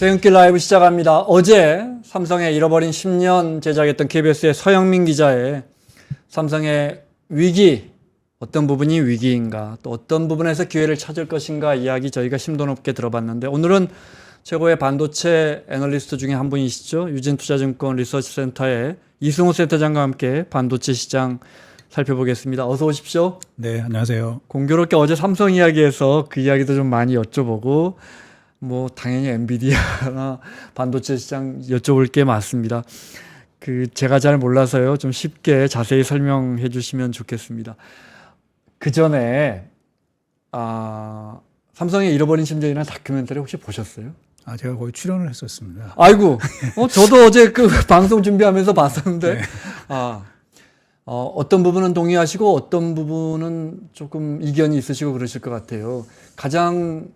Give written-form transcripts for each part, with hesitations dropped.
퇴근길 라이브 시작합니다. 어제 삼성의 잃어버린 10년 제작했던 KBS의 서영민 기자의 삼성의 위기, 어떤 부분이 위기인가, 또 어떤 부분에서 기회를 찾을 것인가 이야기 저희가 심도 높게 들어봤는데, 오늘은 최고의 반도체 애널리스트 중에 한 분이시죠. 유진투자증권 리서치센터의 이승우 센터장과 함께 반도체 시장 살펴보겠습니다. 어서 오십시오. 네, 안녕하세요. 공교롭게 어제 삼성 이야기에서 그 이야기도 좀 많이 여쭤보고, 뭐 당연히 엔비디아나 반도체 시장 여쭤볼 게 많습니다. 제가 잘 몰라서요. 좀 쉽게 자세히 설명해 주시면 좋겠습니다. 그 전에 삼성의 잃어버린 10년이라는 다큐멘터리 혹시 보셨어요? 제가 거기 출연을 했었습니다. 아이고, 저도 어제 그 방송 준비하면서 봤었는데, 네. 어떤 부분은 동의하시고 어떤 부분은 조금 이견이 있으시고 그러실 것 같아요. 가장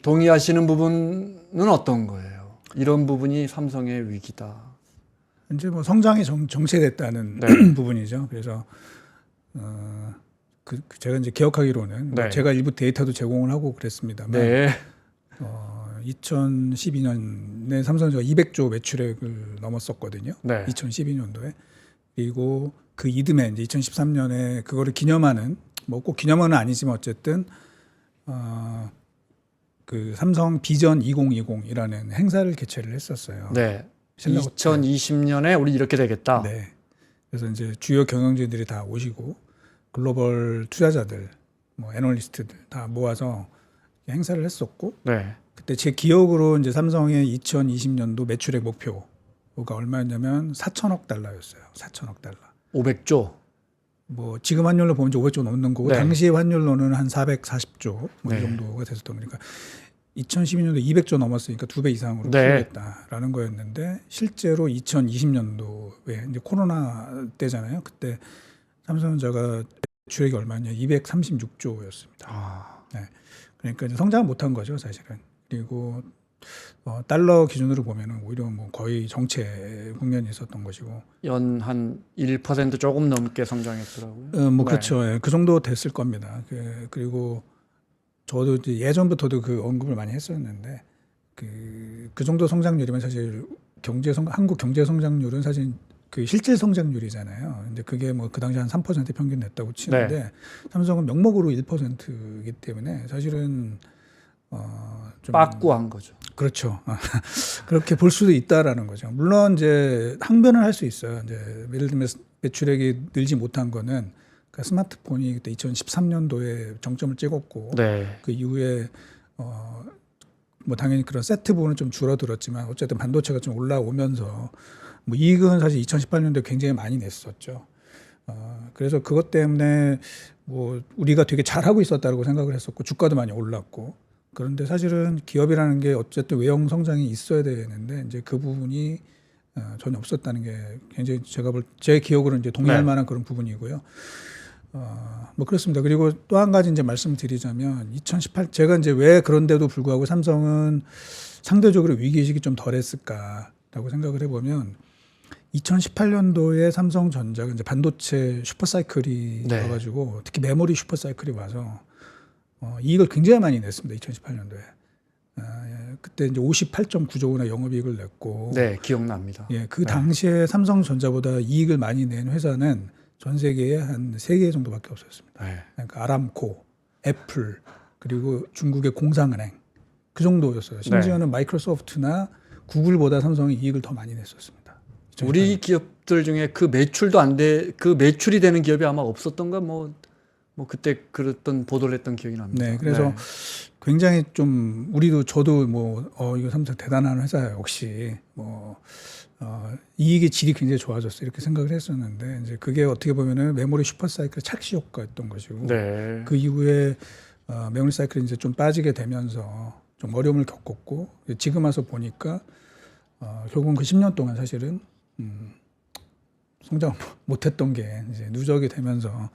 동의하시는 부분은 어떤 거예요? 이런 부분이 삼성의 위기다. 이제 뭐 성장이 정체됐다는 네. 부분이죠. 그래서 제가 이제 기억하기로는 네. 제가 일부 데이터도 제공을 하고 그랬습니다만, 네. 2012년에 삼성전자가 200조 매출액을 넘었었거든요. 네. 2012년도에. 그리고 그 이듬해 이제 2013년에 그거를 기념하는, 뭐 꼭 기념은 아니지만 어쨌든 그 삼성 비전 2020이라는 행사를 개최를 했었어요. 네. 신라호텔. 2020년에 우리 이렇게 되겠다. 네. 그래서 이제 주요 경영진들이 다 오시고 글로벌 투자자들, 뭐 애널리스트들 다 모아서 행사를 했었고, 네. 그때 제 기억으로 이제 삼성의 2020년도 매출액 목표가 얼마였냐면 4천억 달러였어요. 4천억 달러. 500조. 뭐 지금 환율로 보면 이제 500조 넘는 거고, 네. 당시 환율로는 한 440조 뭐 네. 이 정도가 됐었던 거니까 2012년도 200조 넘었으니까 2배 이상으로 네. 키우겠다라는 거였는데, 실제로 2020년도에 이제 코로나 때잖아요. 그때 삼성전자가 매출액이 얼마냐? 236조였습니다. 네. 그러니까 이제 성장을 못한 거죠, 사실은. 그리고 달러 기준으로 보면은 오히려 뭐 거의 정체 국면이 있었던 것이고, 연 한 1% 조금 넘게 성장했더라고요. 뭐 네. 그렇죠. 예, 그 정도 됐을 겁니다. 그리고 저도 이제 예전부터도 그 언급을 많이 했었는데, 그 정도 성장률이면 사실 한국 경제 성장률은 사실 그 실질 성장률이잖아요. 근데 그게 뭐 그 당시 한 3% 평균 냈다고 치는데, 네. 삼성은 명목으로 1%이기 때문에 사실은 좀 빠꾸한 거죠. 그렇죠. 그렇게 볼 수도 있다라는 거죠. 물론 이제 항변을 할 수 있어요. 이제 예를 들면 매출액이 늘지 못한 거는 그 스마트폰이 그때 2013년도에 정점을 찍었고, 네. 그 이후에 뭐 당연히 그런 세트 부분은 좀 줄어들었지만 어쨌든 반도체가 좀 올라오면서 뭐 이익은 사실 2018년도에 굉장히 많이 냈었죠. 그래서 그것 때문에 뭐 우리가 되게 잘하고 있었다고 생각을 했었고, 주가도 많이 올랐고. 그런데 사실은 기업이라는 게 어쨌든 외형 성장이 있어야 되는데, 이제 그 부분이 전혀 없었다는 게 굉장히 제 기억으로 이제 동의할 네. 만한 그런 부분이고요. 뭐 그렇습니다. 그리고 또 한 가지 이제 말씀드리자면, 제가 이제 왜 그런데도 불구하고 삼성은 상대적으로 위기의식이 좀 덜했을까라고 생각을 해보면, 2018년도에 삼성전자가 이제 반도체 슈퍼사이클이 네. 와가지고, 특히 메모리 슈퍼사이클이 와서 이익을 굉장히 많이 냈습니다. 2018년도에. 그때 이제 58.9조 원의 영업이익을 냈고, 네, 기억납니다. 예, 그 네. 당시에 삼성전자보다 이익을 많이 낸 회사는 전 세계에 한 3개 정도밖에 없었습니다. 네. 그러니까 아람코, 애플, 그리고 중국의 공상은행, 그 정도였어요. 심지어는 마이크로소프트나 구글보다 삼성이 이익을 더 많이 냈었습니다. 우리 기업들 중에 그 매출이 되는 기업이 아마 없었던가 뭐 그때 그랬던 보도를 했던 기억이 납니다. 네, 그래서 굉장히 좀 저도 뭐 이거 삼성 대단한 회사야 역시, 뭐 이익의 질이 굉장히 좋아졌어 이렇게 생각을 했었는데, 이제 그게 어떻게 보면은 메모리 슈퍼사이클 착시 효과였던 것이고, 네. 그 이후에 메모리 사이클이 이제 좀 빠지게 되면서 좀 어려움을 겪었고, 지금 와서 보니까 결국은 그 10년 동안 사실은 성장 못했던 게 이제 누적이 되면서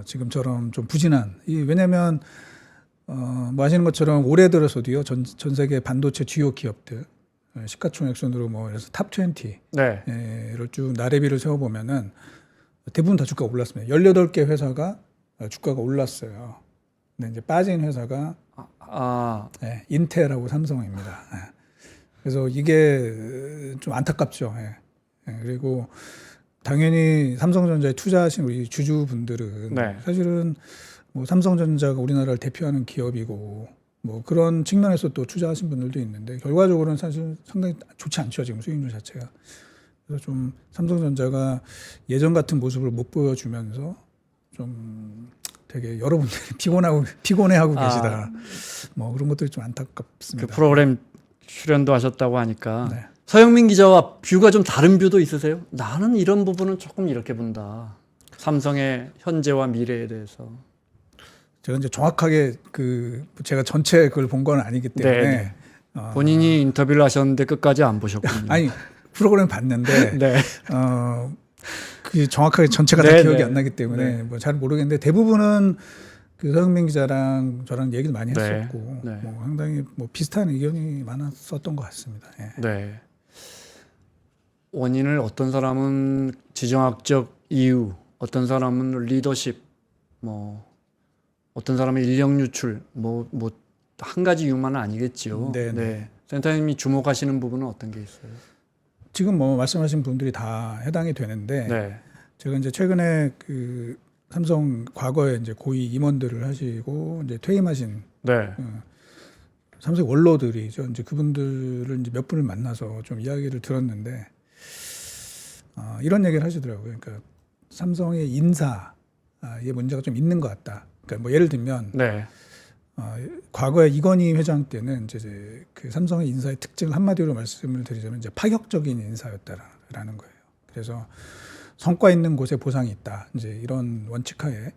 지금처럼 좀 부진한, 왜냐하면 뭐 아시는 것처럼 올해 들어서도요, 전 세계 반도체 주요 기업들 시가총액 순으로 뭐 그래서 탑20를 네. 쭉 나래비를 세워보면은 대부분 다 주가가 올랐습니다. 18개 회사가 주가가 올랐어요. 근데 이제 빠진 회사가 예, 인텔하고 삼성입니다. 예. 그래서 이게 좀 안타깝죠. 예. 예, 그리고 당연히 삼성전자에 투자하신 우리 주주분들은 네. 사실은 뭐 삼성전자가 우리나라를 대표하는 기업이고 뭐 그런 측면에서 또 투자하신 분들도 있는데 결과적으로는 사실 상당히 좋지 않죠. 지금 수익률 자체가. 그래서 좀 삼성전자가 예전 같은 모습을 못 보여주면서 좀 되게 여러분들이 피곤해하고 계시다. 뭐 그런 것들이 좀 안타깝습니다. 그 프로그램 출연도 하셨다고 하니까 네. 서영민 기자와 뷰가 좀 다른 뷰도 있으세요? 나는 이런 부분은 조금 이렇게 본다. 삼성의 현재와 미래에 대해서. 제가 이제 정확하게 그 제가 전체 그걸 본 건 아니기 때문에 네. 본인이 인터뷰를 하셨는데 끝까지 안 보셨군요. 아니 프로그램 봤는데 네. 그 정확하게 전체가 다 네, 기억이 네. 안 나기 때문에 네. 뭐 잘 모르겠는데 대부분은 그 서영민 기자랑 저랑 얘기를 많이 네. 했었고 네. 뭐 상당히 뭐 비슷한 의견이 많았었던 것 같습니다. 예. 네. 원인을 어떤 사람은 지정학적 이유, 어떤 사람은 리더십, 뭐 어떤 사람은 인력 유출, 뭐 한 가지 이유만은 아니겠죠. 네, 네. 센터님이 주목하시는 부분은 어떤 게 있어요? 지금 뭐 말씀하신 분들이 다 해당이 되는데 네. 제가 이제 최근에 그 삼성 과거에 이제 고위 임원들을 하시고 이제 퇴임하신 네. 삼성 원로들이죠. 이제 그분들을 이제 몇 분을 만나서 좀 이야기를 들었는데 이런 얘기를 하시더라고요. 그러니까 삼성의 인사에 문제가 좀 있는 것 같다. 그러니까 뭐 예를 들면 네. 과거에 이건희 회장 때는 이제 그 삼성의 인사의 특징을 한마디로 말씀을 드리자면 이제 파격적인 인사였다라는 거예요. 그래서 성과 있는 곳에 보상이 있다. 이제 이런 원칙하에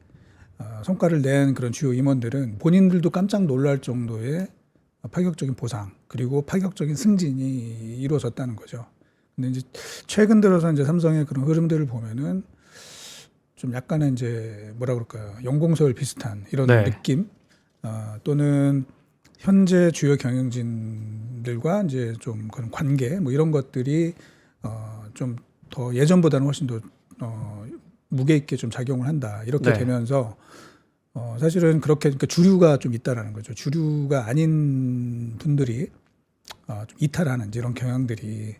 성과를 낸 그런 주요 임원들은 본인들도 깜짝 놀랄 정도의 파격적인 보상 그리고 파격적인 승진이 이루어졌다는 거죠. 근데 이제 최근 들어서 이제 삼성의 그런 흐름들을 보면은 좀 약간의 이제 뭐라 그럴까요? 연공서열 비슷한 이런 네. 느낌 또는 현재 주요 경영진들과 이제 좀 그런 관계 뭐 이런 것들이 좀 더 예전보다는 훨씬 더 무게 있게 좀 작용을 한다 이렇게 네. 되면서 사실은 그렇게 그러니까 주류가 좀 있다라는 거죠. 주류가 아닌 분들이 좀 이탈하는 이제 이런 경향들이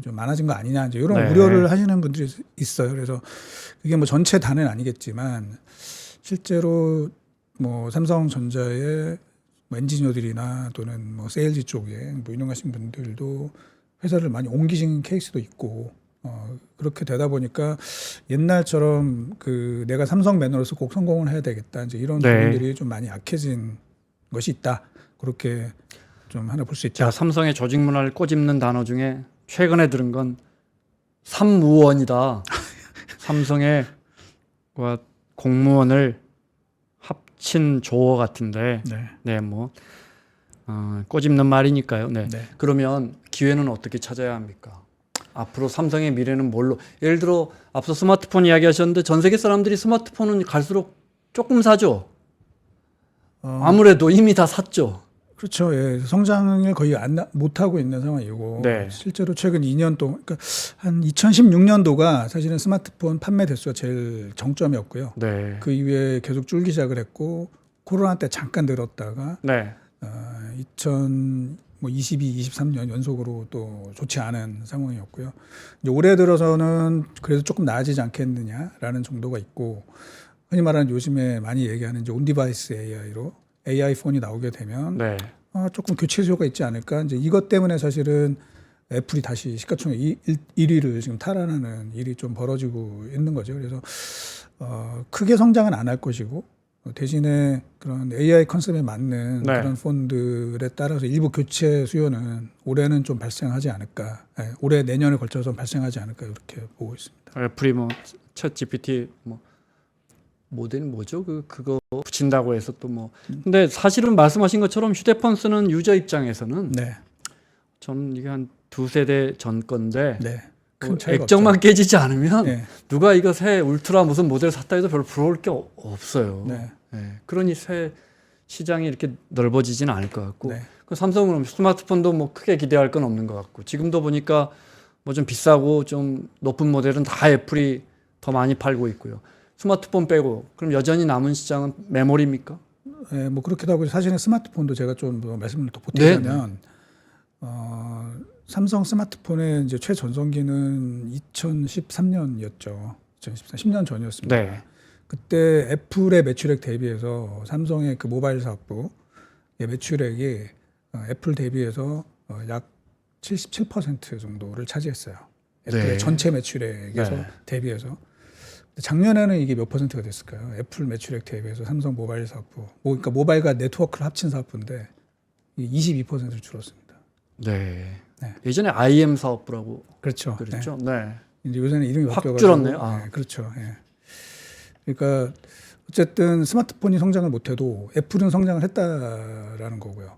좀 많아진 거 아니냐 이제 이런 네. 우려를 하시는 분들이 있어요. 그래서 그게 뭐 전체 다는 아니겠지만 실제로 뭐 삼성전자의 뭐 엔지니어들이나 또는 뭐 세일즈 쪽에 뭐 유능하신 분들도 회사를 많이 옮기신 케이스도 있고 그렇게 되다 보니까 옛날처럼 그 내가 삼성매너로서 꼭 성공을 해야 되겠다 이제 이런 네. 부분들이 좀 많이 약해진 것이 있다 그렇게 좀 하나 볼 수 있다. 자, 삼성의 조직 문화를 꼬집는 단어 중에 최근에 들은 건 삼무원이다. 삼성의 공무원을 합친 조어 같은데, 네. 네, 뭐 꼬집는 말이니까요. 네. 네. 그러면 기회는 어떻게 찾아야 합니까? 앞으로 삼성의 미래는 뭘로? 예를 들어 앞서 스마트폰 이야기하셨는데 전 세계 사람들이 스마트폰은 갈수록 조금 사죠. 아무래도 이미 다 샀죠. 그렇죠. 예. 성장을 거의 못 하고 있는 상황이고 네. 실제로 최근 2년 동안 그러니까 한 2016년도가 사실은 스마트폰 판매 대수가 제일 정점이었고요. 네. 그 이후에 계속 줄기 시작을 했고 코로나 때 잠깐 늘었다가 네. 2022, 23년 연속으로 또 좋지 않은 상황이었고요. 이제 올해 들어서는 그래도 조금 나아지지 않겠느냐라는 정도가 있고 흔히 말하는 요즘에 많이 얘기하는 이제 온디바이스 AI로 AI 폰이 나오게 되면 네. 조금 교체 수요가 있지 않을까. 이제 이것 때문에 사실은 애플이 다시 시가총액 1위를 지금 탈환하는 일이 좀 벌어지고 있는 거죠. 그래서 크게 성장은 안 할 것이고 대신에 그런 AI 컨셉에 맞는 네. 그런 폰들에 따라서 일부 교체 수요는 올해는 좀 발생하지 않을까. 네, 올해 내년에 걸쳐서 발생하지 않을까 이렇게 보고 있습니다. 애플이 뭐 챗 GPT 뭐 모델 뭐죠? 그거 붙인다고 해서 또 뭐. 근데 사실은 말씀하신 것처럼 휴대폰 쓰는 유저 입장에서는 네, 저는 이게 한 두세 대 전 건데 네. 뭐 큰 차이가 액정만 없죠. 깨지지 않으면 네, 누가 이거 새 울트라 무슨 모델 샀다 해도 별로 부러울 게 없어요. 네. 네. 그러니 새 시장이 이렇게 넓어지지는 않을 것 같고 네. 그 삼성은 스마트폰도 뭐 크게 기대할 건 없는 것 같고 지금도 보니까 뭐 좀 비싸고 좀 높은 모델은 다 애플이 더 많이 팔고 있고요. 스마트폰 빼고 그럼 여전히 남은 시장은 메모리입니까? 뭐 그렇기도 하고 사실은 스마트폰도 제가 좀 뭐 말씀을 더 보태자면 삼성 스마트폰의 이제 최전성기는 2013년이었죠. 2013, 10년 전이었습니다. 네. 그때 애플의 매출액 대비해서 삼성의 그 모바일 사업부의 매출액이 애플 대비해서 약 77% 정도를 차지했어요. 애플의 네. 전체 매출액에서 네. 대비해서. 작년에는 이게 몇 퍼센트가 됐을까요? 애플 매출액 대비해서 삼성 모바일 사업부, 그러니까 모바일과 네트워크를 합친 사업부인데 22%를 줄었습니다. 네. 네. 예전에 IM 사업부라고 그렇죠. 그랬죠. 네. 이제 요새는 이름이 확 바뀌어가지고 줄었네요. 아. 네, 그렇죠. 예. 그러니까 어쨌든 스마트폰이 성장을 못해도 애플은 성장을 했다라는 거고요.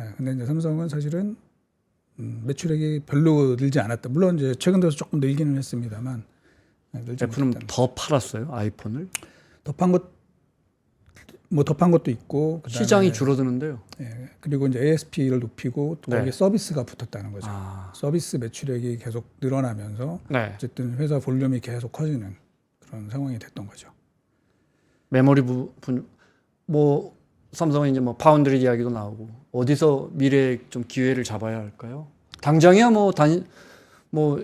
예. 근데 이제 삼성은 사실은 매출액이 별로 늘지 않았다. 물론 이제 최근 들어서 조금 늘기는 했습니다만 늘지 애플은 못했다는 더 팔았어요. 아이폰을. 덮한 것도 있고 그다음에 시장이 줄어드는데요. 예, 그리고 이제 ASP를 높이고 또 네. 거기에 서비스가 붙었다는 거죠. 아. 서비스 매출액이 계속 늘어나면서 네. 어쨌든 회사 볼륨이 계속 커지는 그런 상황이 됐던 거죠. 메모리 부분 뭐 삼성은 이제 뭐 파운드리 이야기도 나오고 어디서 미래에 좀 기회를 잡아야 할까요? 당장이야 뭐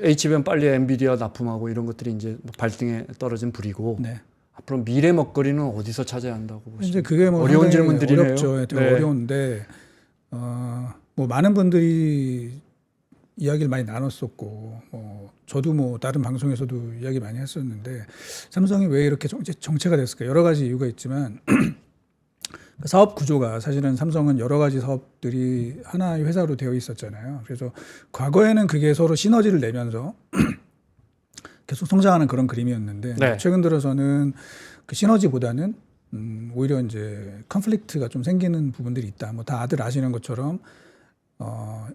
HBM 빨리 엔비디아 납품하고 이런 것들이 이제 뭐 발등에 떨어진 불이고 네. 앞으로 미래 먹거리는 어디서 찾아야 한다고 보십니까? 이제 그게 뭐 어려운 상당히 질문들이네요. 어렵죠. 되게 네. 어려운데 뭐 많은 분들이 이야기를 많이 나눴었고 저도 뭐 다른 방송에서도 이야기 많이 했었는데 삼성이 왜 이렇게 정체가 됐을까? 여러 가지 이유가 있지만 사업 구조가 사실은 삼성은 여러 가지 사업들이 하나의 회사로 되어 있었잖아요. 그래서 과거에는 그게 서로 시너지를 내면서 계속 성장하는 그런 그림이었는데 네. 최근 들어서는 그 시너지보다는 오히려 이제 컨플릭트가 좀 생기는 부분들이 있다. 뭐 다들 아시는 것처럼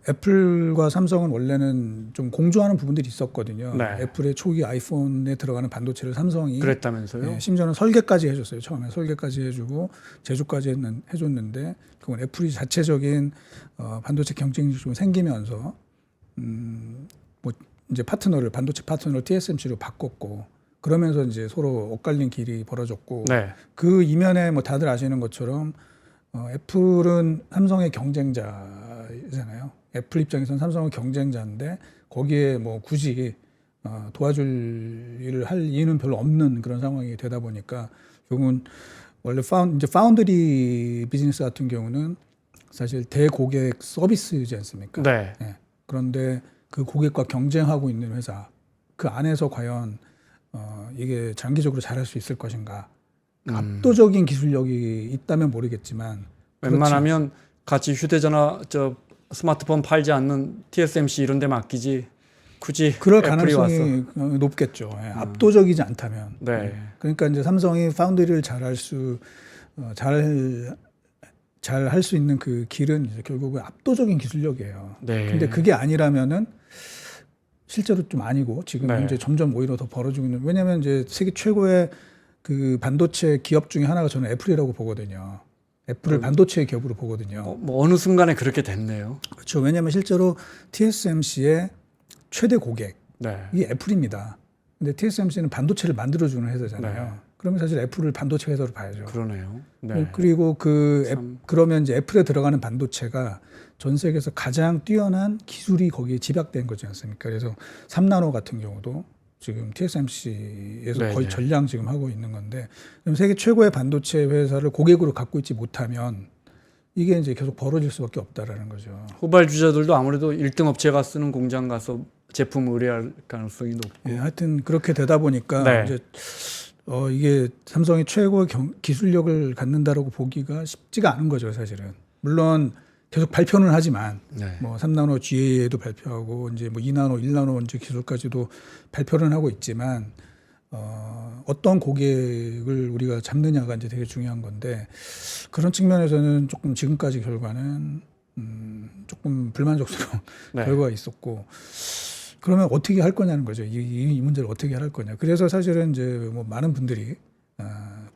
애플과 삼성은 원래는 좀 공조하는 부분들이 있었거든요. 네. 애플의 초기 아이폰에 들어가는 반도체를 삼성이 그랬다면서요? 예, 심지어는 설계까지 해줬어요. 처음에 설계까지 해주고 제조까지 해줬는데 그건 애플이 자체적인 반도체 경쟁력이 좀 생기면서 뭐 이제 반도체 파트너를 TSMC로 바꿨고 그러면서 이제 서로 엇갈린 길이 벌어졌고 네. 그 이면에 뭐 다들 아시는 것처럼 애플은 삼성의 경쟁자잖아요. 애플 입장에서는 삼성은 경쟁자인데 거기에 뭐 굳이 도와줄 일을 할 이유는 별로 없는 그런 상황이 되다 보니까 결국은 원래 이제 파운드리 비즈니스 같은 경우는 사실 대고객 서비스이지 않습니까? 네. 예. 그런데 그 고객과 경쟁하고 있는 회사 그 안에서 과연 이게 장기적으로 잘할 수 있을 것인가? 압도적인 기술력이 있다면 모르겠지만 웬만하면 같이 휴대전화 스마트폰 팔지 않는 TSMC 이런 데 맡기지 굳이 그럴 애플이 가능성이 와서. 높겠죠. 예, 압도적이지 않다면. 네. 그러니까 이제 삼성이 파운드리를 잘 할 수 있는 그 길은 이제 결국은 압도적인 기술력이에요. 네. 근데 그게 아니라면은 실제로 좀 아니고 지금 네. 이제 점점 오히려 더 벌어지고 있는. 왜냐하면 이제 세계 최고의 그 반도체 기업 중에 하나가 저는 애플이라고 보거든요. 애플을 반도체 기업으로 보거든요. 뭐 어느 순간에 그렇게 됐네요. 그렇죠. 왜냐하면 실제로 TSMC의 최대 고객이 네. 애플입니다. 근데 TSMC는 반도체를 만들어주는 회사잖아요. 네. 그러면 사실 애플을 반도체 회사로 봐야죠. 그러네요. 네. 그리고 참. 그러면 이제 애플에 들어가는 반도체가 전 세계에서 가장 뛰어난 기술이 거기에 집약된 거지 않습니까? 그래서 3나노 같은 경우도 지금 TSMC에서 네, 거의 네. 전량 지금 하고 있는 건데 그럼 세계 최고의 반도체 회사를 고객으로 갖고 있지 못하면 이게 이제 계속 벌어질 수밖에 없다라는 거죠. 후발주자들도 아무래도 1등 업체가 쓰는 공장 가서 제품 의뢰할 가능성이 높고. 예, 하여튼 그렇게 되다 보니까 네. 이제 이게 삼성이 최고의 기술력을 갖는다라고 보기가 쉽지가 않은 거죠, 사실은. 물론 계속 발표는 하지만 네. 뭐 3나노 GA에도 발표하고 이제 뭐 2나노, 1나노 이제 기술까지도 발표는 하고 있지만 어떤 고객을 우리가 잡느냐가 이제 되게 중요한 건데 그런 측면에서는 조금 지금까지 결과는 조금 불만족스러운 네. 결과가 있었고 그러면 어떻게 할 거냐는 거죠. 이 문제를 어떻게 할 거냐. 그래서 사실은 이제 뭐 많은 분들이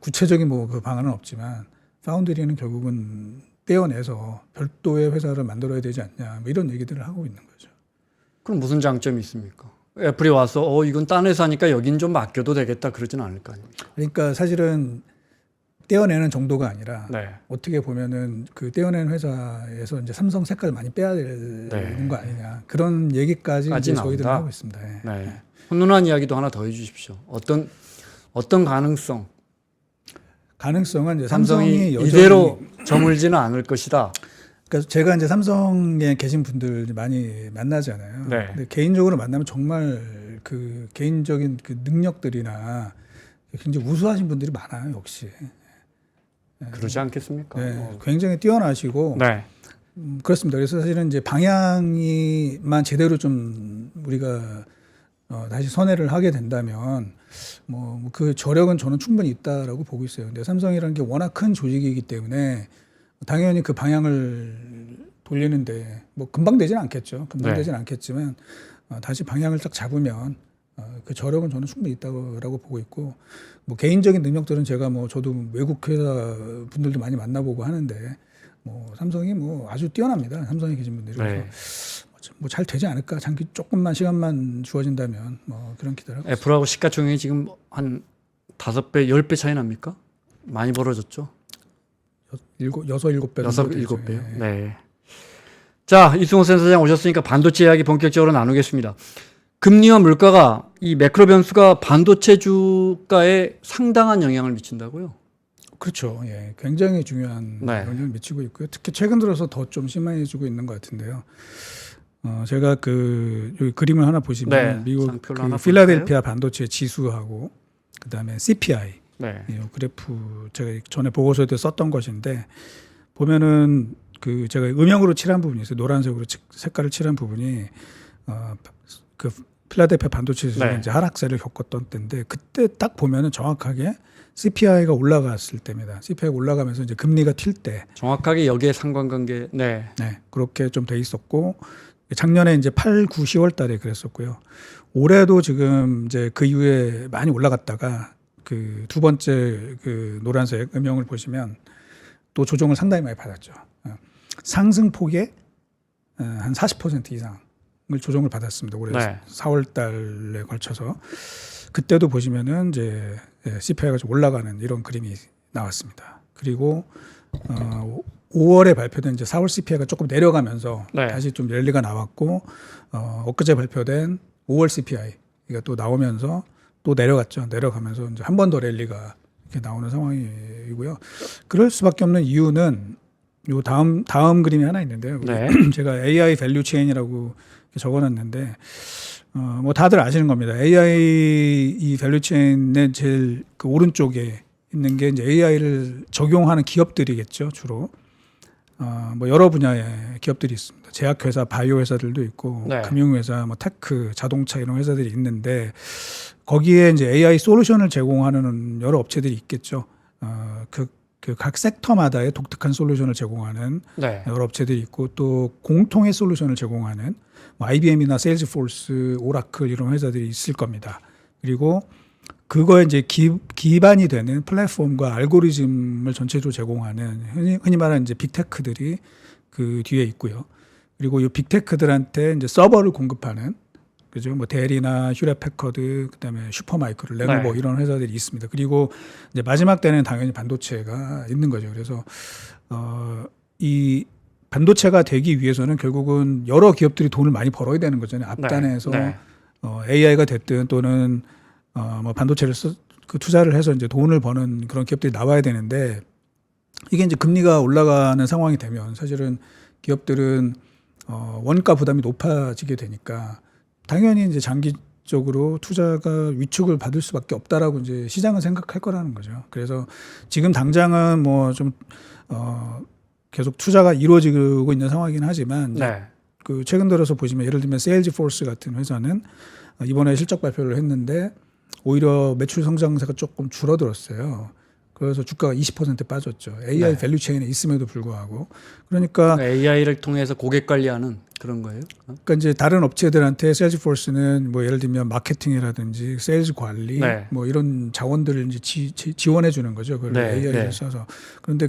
구체적인 뭐 그 방안은 없지만 파운드리는 결국은 떼어내서 별도의 회사를 만들어야 되지 않냐. 뭐 이런 얘기들을 하고 있는 거죠. 그럼 무슨 장점이 있습니까? 애플이 와서 이건 딴 회사니까 여긴 좀 맡겨도 되겠다 그러진 않을 거 아닙니까? 그러니까 사실은 떼어내는 정도가 아니라 네. 어떻게 보면은 그 떼어내는 회사에서 이제 삼성 색깔을 많이 빼야 되는 거 아니냐 그런 얘기까지 이제 저희들은 나온다. 하고 있습니다. 예. 네. 훈훈한 이야기도 하나 더 해주십시오. 어떤 가능성은 이제 삼성이 여전히 이대로 저물지는 않을 것이다. 그러니까 제가 이제 삼성에 계신 분들 많이 만나잖아요. 네. 근데 개인적으로 만나면 정말 그 개인적인 그 능력들이나 굉장히 우수하신 분들이 많아요, 역시. 그러지 않겠습니까? 네, 굉장히 뛰어나시고 네. 그렇습니다. 그래서 사실은 이제 방향이만 제대로 좀 우리가 다시 선회를 하게 된다면 뭐 그 저력은 저는 충분히 있다라고 보고 있어요. 근데 삼성이라는 게 워낙 큰 조직이기 때문에 당연히 그 방향을 돌리는데 뭐 금방 되지는 않겠죠. 금방 네. 되지는 않겠지만 다시 방향을 딱 잡으면 그 저력은 저는 충분히 있다고 보고 있고 뭐 개인적인 능력들은 제가 뭐 저도 외국 회사 분들도 많이 만나보고 하는데 뭐 삼성이 뭐 아주 뛰어납니다. 삼성에 계신 분들이 네. 뭐 잘 되지 않을까? 장기 조금만 시간만 주어진다면 뭐 그런 기대를 하고 있습니다. 애플하고 시가총액이 지금 한 5배, 10배 차이 납니까? 많이 벌어졌죠? 7배 7배요? 네. 자, 이승호 센터장 오셨으니까 반도체 이야기 본격적으로 나누겠습니다. 금리와 물가가 이 매크로 변수가 반도체 주가에 상당한 영향을 미친다고요? 그렇죠. 예, 굉장히 중요한 네. 영향을 미치고 있고요. 특히 최근 들어서 더 좀 심해지고 있는 것 같은데요. 제가 여기 그림을 하나 보시면 네, 미국 상표를 하나 필라델피아 반도체 지수하고 그다음에 CPI 네. 이 그래프 제가 전에 보고서에도 썼던 것인데 보면은 제가 음영으로 칠한 부분이 있어요. 노란색으로 색깔을 칠한 부분이 그 필라델피아 반도체 지수가 네. 이제 하락세를 겪었던 때인데 그때 딱 보면은 정확하게 CPI가 올라갔을 때입니다. CPI가 올라가면서 이제 금리가 튈 때 정확하게 여기에 상관관계. 네. 그렇게 좀 돼 있었고 작년에 이제 8, 9, 10월 달에 그랬었고요. 올해도 지금 이제 그 이후에 많이 올라갔다가 그 두 번째 그 노란색 음영을 보시면 또 조정을 상당히 많이 받았죠. 상승폭의 한 40% 이상을 조정을 받았습니다. 올해 네. 4월 달에 걸쳐서 그때도 보시면은 이제 CPI가 좀 올라가는 이런 그림이 나왔습니다. 그리고 5월에 발표된 이제 4월 CPI가 조금 내려가면서 네. 다시 좀 랠리가 나왔고 엊그제 발표된 5월 CPI가 또 나오면서 또 내려갔죠. 내려가면서 이제 한 번 더 랠리가 이렇게 나오는 상황이고요. 그럴 수밖에 없는 이유는 요 다음 그림이 하나 있는데요. 네. 제가 AI 밸류 체인이라고 적어놨는데 뭐 다들 아시는 겁니다. AI 이 밸류 체인의 제일 그 오른쪽에 있는 게 이제 AI를 적용하는 기업들이겠죠, 주로. 뭐 여러 분야의 기업들이 있습니다. 제약회사, 바이오 회사들도 있고, 네. 금융회사, 뭐 테크, 자동차 이런 회사들이 있는데 거기에 이제 AI 솔루션을 제공하는 여러 업체들이 있겠죠. 그 각 섹터마다의 독특한 솔루션을 제공하는 네. 여러 업체들이 있고 또 공통의 솔루션을 제공하는 뭐 IBM이나 세일즈포스, 오라클 이런 회사들이 있을 겁니다. 그리고 그거에 이제 기반이 되는 플랫폼과 알고리즘을 전체적으로 제공하는 흔히 말하는 이제 빅테크들이 그 뒤에 있고요. 그리고 이 빅테크들한테 이제 서버를 공급하는 그죠? 뭐 데리나 휴렛패커드, 그다음에 슈퍼마이크로, 레노버 네. 이런 회사들이 있습니다. 그리고 이제 마지막 때는 당연히 반도체가 있는 거죠. 그래서 이 반도체가 되기 위해서는 결국은 여러 기업들이 돈을 많이 벌어야 되는 거잖아요. 앞단에서 네. AI가 됐든 또는 뭐 반도체를 그 투자를 해서 이제 돈을 버는 그런 기업들이 나와야 되는데 이게 이제 금리가 올라가는 상황이 되면 사실은 기업들은 원가 부담이 높아지게 되니까 당연히 이제 장기적으로 투자가 위축을 받을 수밖에 없다라고 이제 시장은 생각할 거라는 거죠. 그래서 지금 당장은 뭐 좀 계속 투자가 이루어지고 있는 상황이긴 하지만 네. 그 최근 들어서 보시면 예를 들면 세일즈포스 같은 회사는 이번에 실적 발표를 했는데 오히려 매출 성장세가 조금 줄어들었어요. 그래서 주가가 20% 빠졌죠. AI 네. 밸류 체인에 있음에도 불구하고. 그러니까 AI를 통해서 고객 관리하는 그런 거예요? 그러니까 이제 다른 업체들한테 세일즈포스는 뭐 예를 들면 마케팅이라든지 세일즈 관리 네. 뭐 이런 자원들을 이제 지원해 주는 거죠. 그걸 네, AI를 네. 써서. 그런데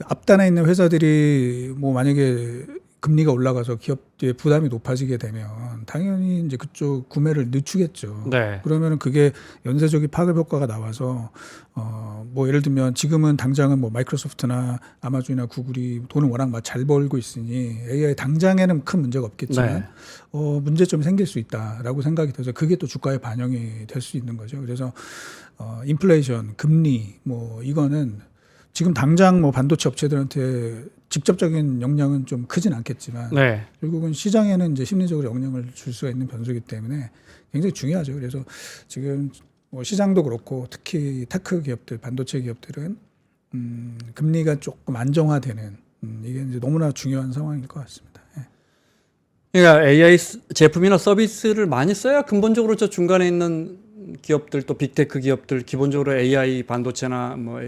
앞단에 있는 회사들이 뭐 만약에 금리가 올라가서 기업의 부담이 높아지게 되면 당연히 이제 그쪽 구매를 늦추겠죠. 네. 그러면은 그게 연쇄적인 파급 효과가 나와서 뭐 예를 들면 지금은 당장은 뭐 마이크로소프트나 아마존이나 구글이 돈을 워낙 막 잘 벌고 있으니 AI 당장에는 큰 문제가 없겠지만 네. 문제점이 생길 수 있다라고 생각이 돼서 그게 또 주가에 반영이 될 수 있는 거죠. 그래서 인플레이션, 금리 뭐 이거는 지금 당장 뭐 반도체 업체들한테 직접적인 영향은 좀 크진 않겠지만 네. 결국은 시장에는 이제 심리적으로 영향을 줄 수가 있는 변수이기 때문에 굉장히 중요하죠. 그래서 지금 뭐 시장도 그렇고 특히 테크 기업들, 반도체 기업들은 금리가 조금 안정화되는 이게 이제 너무나 중요한 상황일 것 같습니다. 예. 그러니까 AI 제품이나 서비스를 많이 써야 근본적으로 저 중간에 있는 기업들 또 빅테크 기업들 기본적으로 AI 반도체나 뭐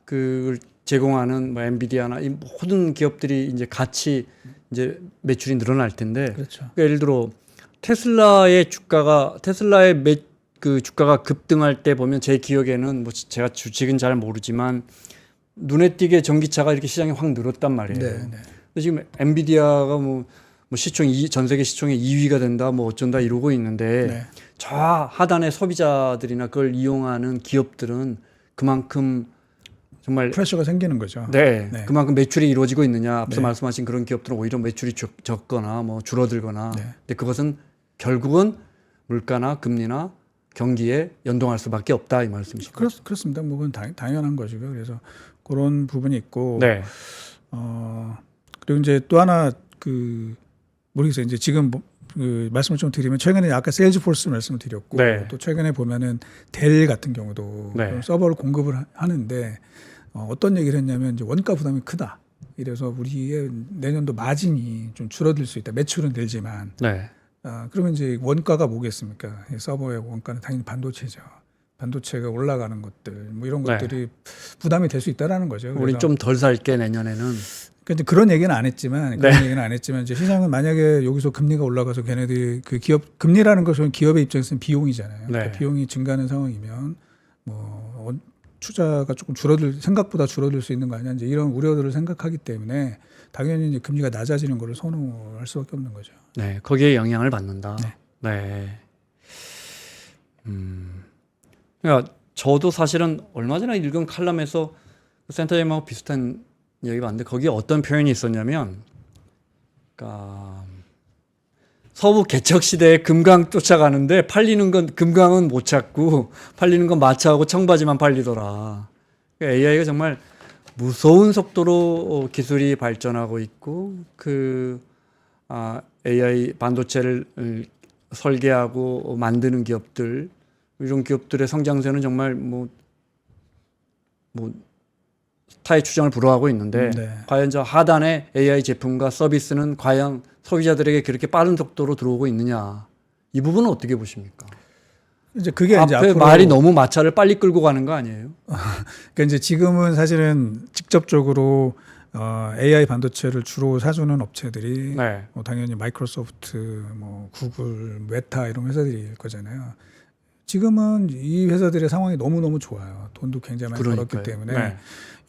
그걸 제공하는 뭐 엔비디아나 이 모든 기업들이 이제 같이 이제 매출이 늘어날 텐데 그렇죠. 그러니까 예를 들어 테슬라의 주가가 그 주가가 급등할 때 보면 제 기억에는 뭐 제가 주식은 잘 모르지만 눈에 띄게 전기차가 이렇게 시장이 확 늘었단 말이에요. 네, 네. 근데 지금 엔비디아가 뭐 시총 전 세계 시총의 2위가 된다 뭐 어쩐다 이러고 있는데 네. 저 하단의 소비자들이나 그걸 이용하는 기업들은 그만큼 정말 프레셔가 생기는 거죠. 네, 네. 그만큼 매출이 이루어지고 있느냐 앞서 네. 말씀하신 그런 기업들은 오히려 매출이 적거나 뭐 줄어들거나 네. 근데 그것은 결국은 물가나 금리나 경기에 연동할 수밖에 없다 이 말씀이시죠. 그렇습니다. 뭐 그건 당연한 것이고요. 그래서 그런 부분이 있고 네, 그리고 이제 또 하나 모르겠어요. 이제 지금 말씀을 좀 드리면 최근에 아까 세일즈포스 말씀을 드렸고 네. 또 최근에 보면은 델 같은 경우도 네. 좀 서버를 공급을 하는데 어떤 얘기를 했냐면 이제 원가 부담이 크다. 이래서 우리의 내년도 마진이 좀 줄어들 수 있다. 매출은 늘지만 네, 그러면 이제 원가가 뭐겠습니까? 이 서버의 원가는 당연히 반도체죠. 반도체가 올라가는 것들 뭐 이런 네. 것들이 부담이 될 수 있다라는 거죠. 우리 좀 덜 살게 내년에는 근데 그런 얘기는 안 했지만 네. 그런 얘기는 안 했지만 이제 시장은 만약에 여기서 금리가 올라가서 걔네들이 그 기업 금리라는 것은 기업의 입장에서는 비용이잖아요. 네. 그러니까 비용이 증가하는 상황이면 뭐 투자가 조금 생각보다 줄어들 수 있는 거 아니야? 이제 이런 우려들을 생각하기 때문에 당연히 이제 금리가 낮아지는 것을 선호할 수밖에 없는 거죠. 네, 거기에 영향을 받는다. 네. 네. 그러니까 저도 사실은 얼마 전에 읽은 칼럼에서 센터장님하고 비슷한 얘기가 왔는데 거기에 어떤 표현이 있었냐면, 그러니까 서부 개척 시대에 금강 쫓아가는데 팔리는 건 금강은 못 찾고 팔리는 건 마차하고 청바지만 팔리더라. 그러니까 AI가 정말 무서운 속도로 기술이 발전하고 있고 AI 반도체를 설계하고 만드는 기업들 이런 기업들의 성장세는 정말 뭐 타의 추정을 불허하고 있는데 네. 과연 저 하단의 AI 제품과 서비스는 과연 소비자들에게 그렇게 빠른 속도로 들어오고 있느냐 이 부분은 어떻게 보십니까? 이제 그게 이제 앞에 앞으로 말이 너무 마차를 빨리 끌고 가는 거 아니에요? 그러니까 이제 지금은 사실은 직접적으로 AI 반도체를 주로 사주는 업체들이 네. 당연히 마이크로소프트, 뭐 구글, 메타 이런 회사들일 거잖아요. 지금은 이 회사들의 상황이 너무너무 좋아요. 돈도 굉장히 많이 벌었기 그러니까요. 때문에 네.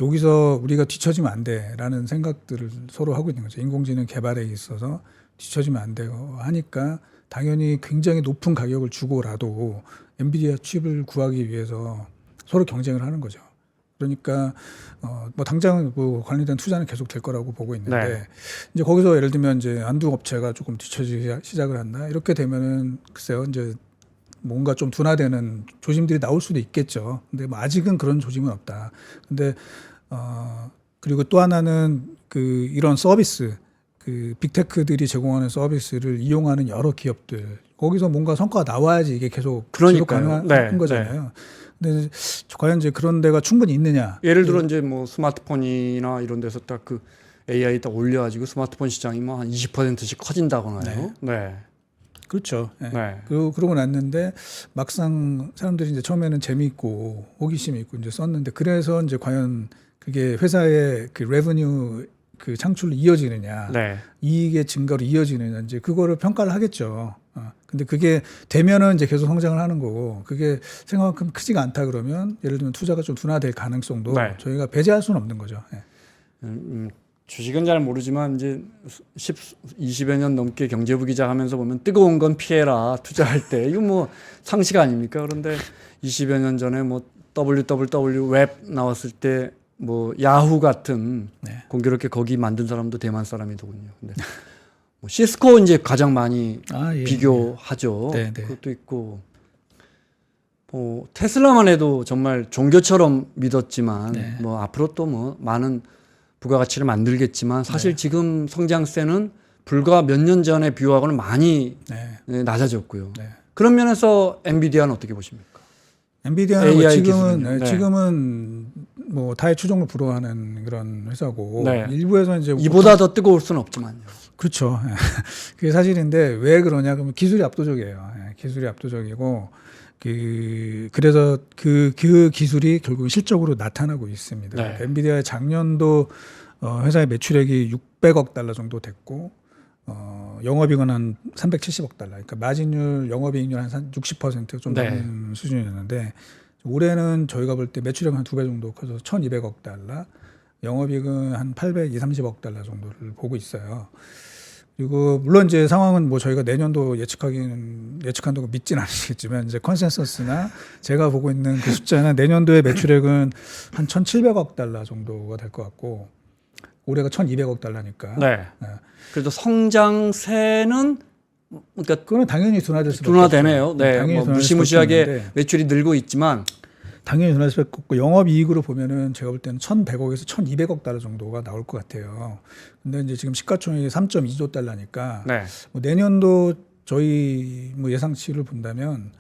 여기서 우리가 뒤처지면 안 돼라는 생각들을 서로 하고 있는 거죠. 인공지능 개발에 있어서 뒤처지면 안 되고 하니까 당연히 굉장히 높은 가격을 주고라도 엔비디아 칩을 구하기 위해서 서로 경쟁을 하는 거죠. 그러니까 뭐 당장 뭐 관련된 투자는 계속 될 거라고 보고 있는데 네. 이제 거기서 예를 들면 이제 한두 업체가 조금 뒤처지기 시작을 한다 이렇게 되면은 글쎄요 이제 뭔가 좀 둔화되는 조짐들이 나올 수도 있겠죠. 근데 뭐 아직은 그런 조짐은 없다. 근데 그리고 또 하나는 이런 서비스 빅테크들이 제공하는 서비스를 이용하는 여러 기업들 거기서 뭔가 성과가 나와야지 이게 계속 지속 가능한 네, 거잖아요. 근데 과연 이제 그런 데가 충분히 있느냐? 예를 들어 이제 뭐 스마트폰이나 이런 데서 딱 그 AI 딱 올려가지고 스마트폰 시장이 뭐 한 20%씩 커진다거나요. 네. 그렇죠. 네. 네. 그러고 났는데 막상 사람들이 이제 처음에는 재미있고 호기심이 있고 이제 썼는데 그래서 이제 과연 그게 회사의 그 레버뉴 창출로 이어지느냐, 네. 이익의 증가로 이어지느냐 이제 그거를 평가를 하겠죠. 근데 그게 되면은 이제 계속 성장을 하는 거고 그게 생각만큼 크지가 않다 그러면 예를 들면 투자가 좀 둔화될 가능성도 네. 저희가 배제할 수는 없는 거죠. 네. 주식은 잘 모르지만 이제 20여 년 넘게 경제부 기자 하면서 보면 뜨거운 건 피해라 투자할 때 이거 뭐 상식 아닙니까? 그런데 20여 년 전에 뭐 www 웹 나왔을 때 뭐 야후 같은 네. 공교롭게 거기 만든 사람도 대만 사람이더군요. 근데 뭐 시스코 이제 가장 많이 예. 비교하죠. 네, 네. 그것도 있고 뭐 테슬라만 해도 정말 종교처럼 믿었지만 네. 뭐 앞으로 또 뭐 많은 부가가치를 만들겠지만 사실 지금 성장세는 불과 몇 년 전에 비교하고는 많이 네. 낮아졌고요. 네. 그런 면에서 엔비디아는 어떻게 보십니까? 엔비디아는 뭐 AI 지금은 기술은요? 네. 지금은 뭐 타의 추종을 불허하는 그런 회사고 네. 일부에서 이제 이보다 더 뜨거울 수는 없지만요. 그렇죠. 그게 사실인데 왜 그러냐 그러면 기술이 압도적이에요. 기술이 압도적이고 그래서 그 기술이 결국 실적으로 나타나고 있습니다. 네. 엔비디아의 작년도 회사의 매출액이 600억 달러 정도 됐고 영업이익은 한 370억 달러. 그러니까 마진율, 영업이익률 한 60%좀 네. 넘는 수준이었는데 올해는 저희가 볼 때 매출액 한 2배 정도 커서 1,200억 달러, 영업이익은 한 830억 달러 정도를 보고 있어요. 그리고 물론 이제 상황은 뭐 저희가 내년도 예측한다고 믿진 않으시겠지만 이제 컨센서스나 제가 보고 있는 그 숫자는 내년도의 매출액은 한 1,700억 달러 정도가 될 것 같고 올해가 1,200억 달러니까. 네. 그래도 성장세는 그러니까 그거는 당연히 둔화될 수밖에 둔화되네요. 없죠. 네. 당연히 뭐 둔화될 무시무시하게 수밖에 없는데 매출이 늘고 있지만 당연히 둔화될 수밖에 없고 영업이익으로 보면은 제가 볼 때는 1,100억에서 1,200억 달러 정도가 나올 것 같아요. 근데 이제 지금 시가총액이 3.2조 달러니까 네. 뭐 내년도 저희 뭐 예상치를 본다면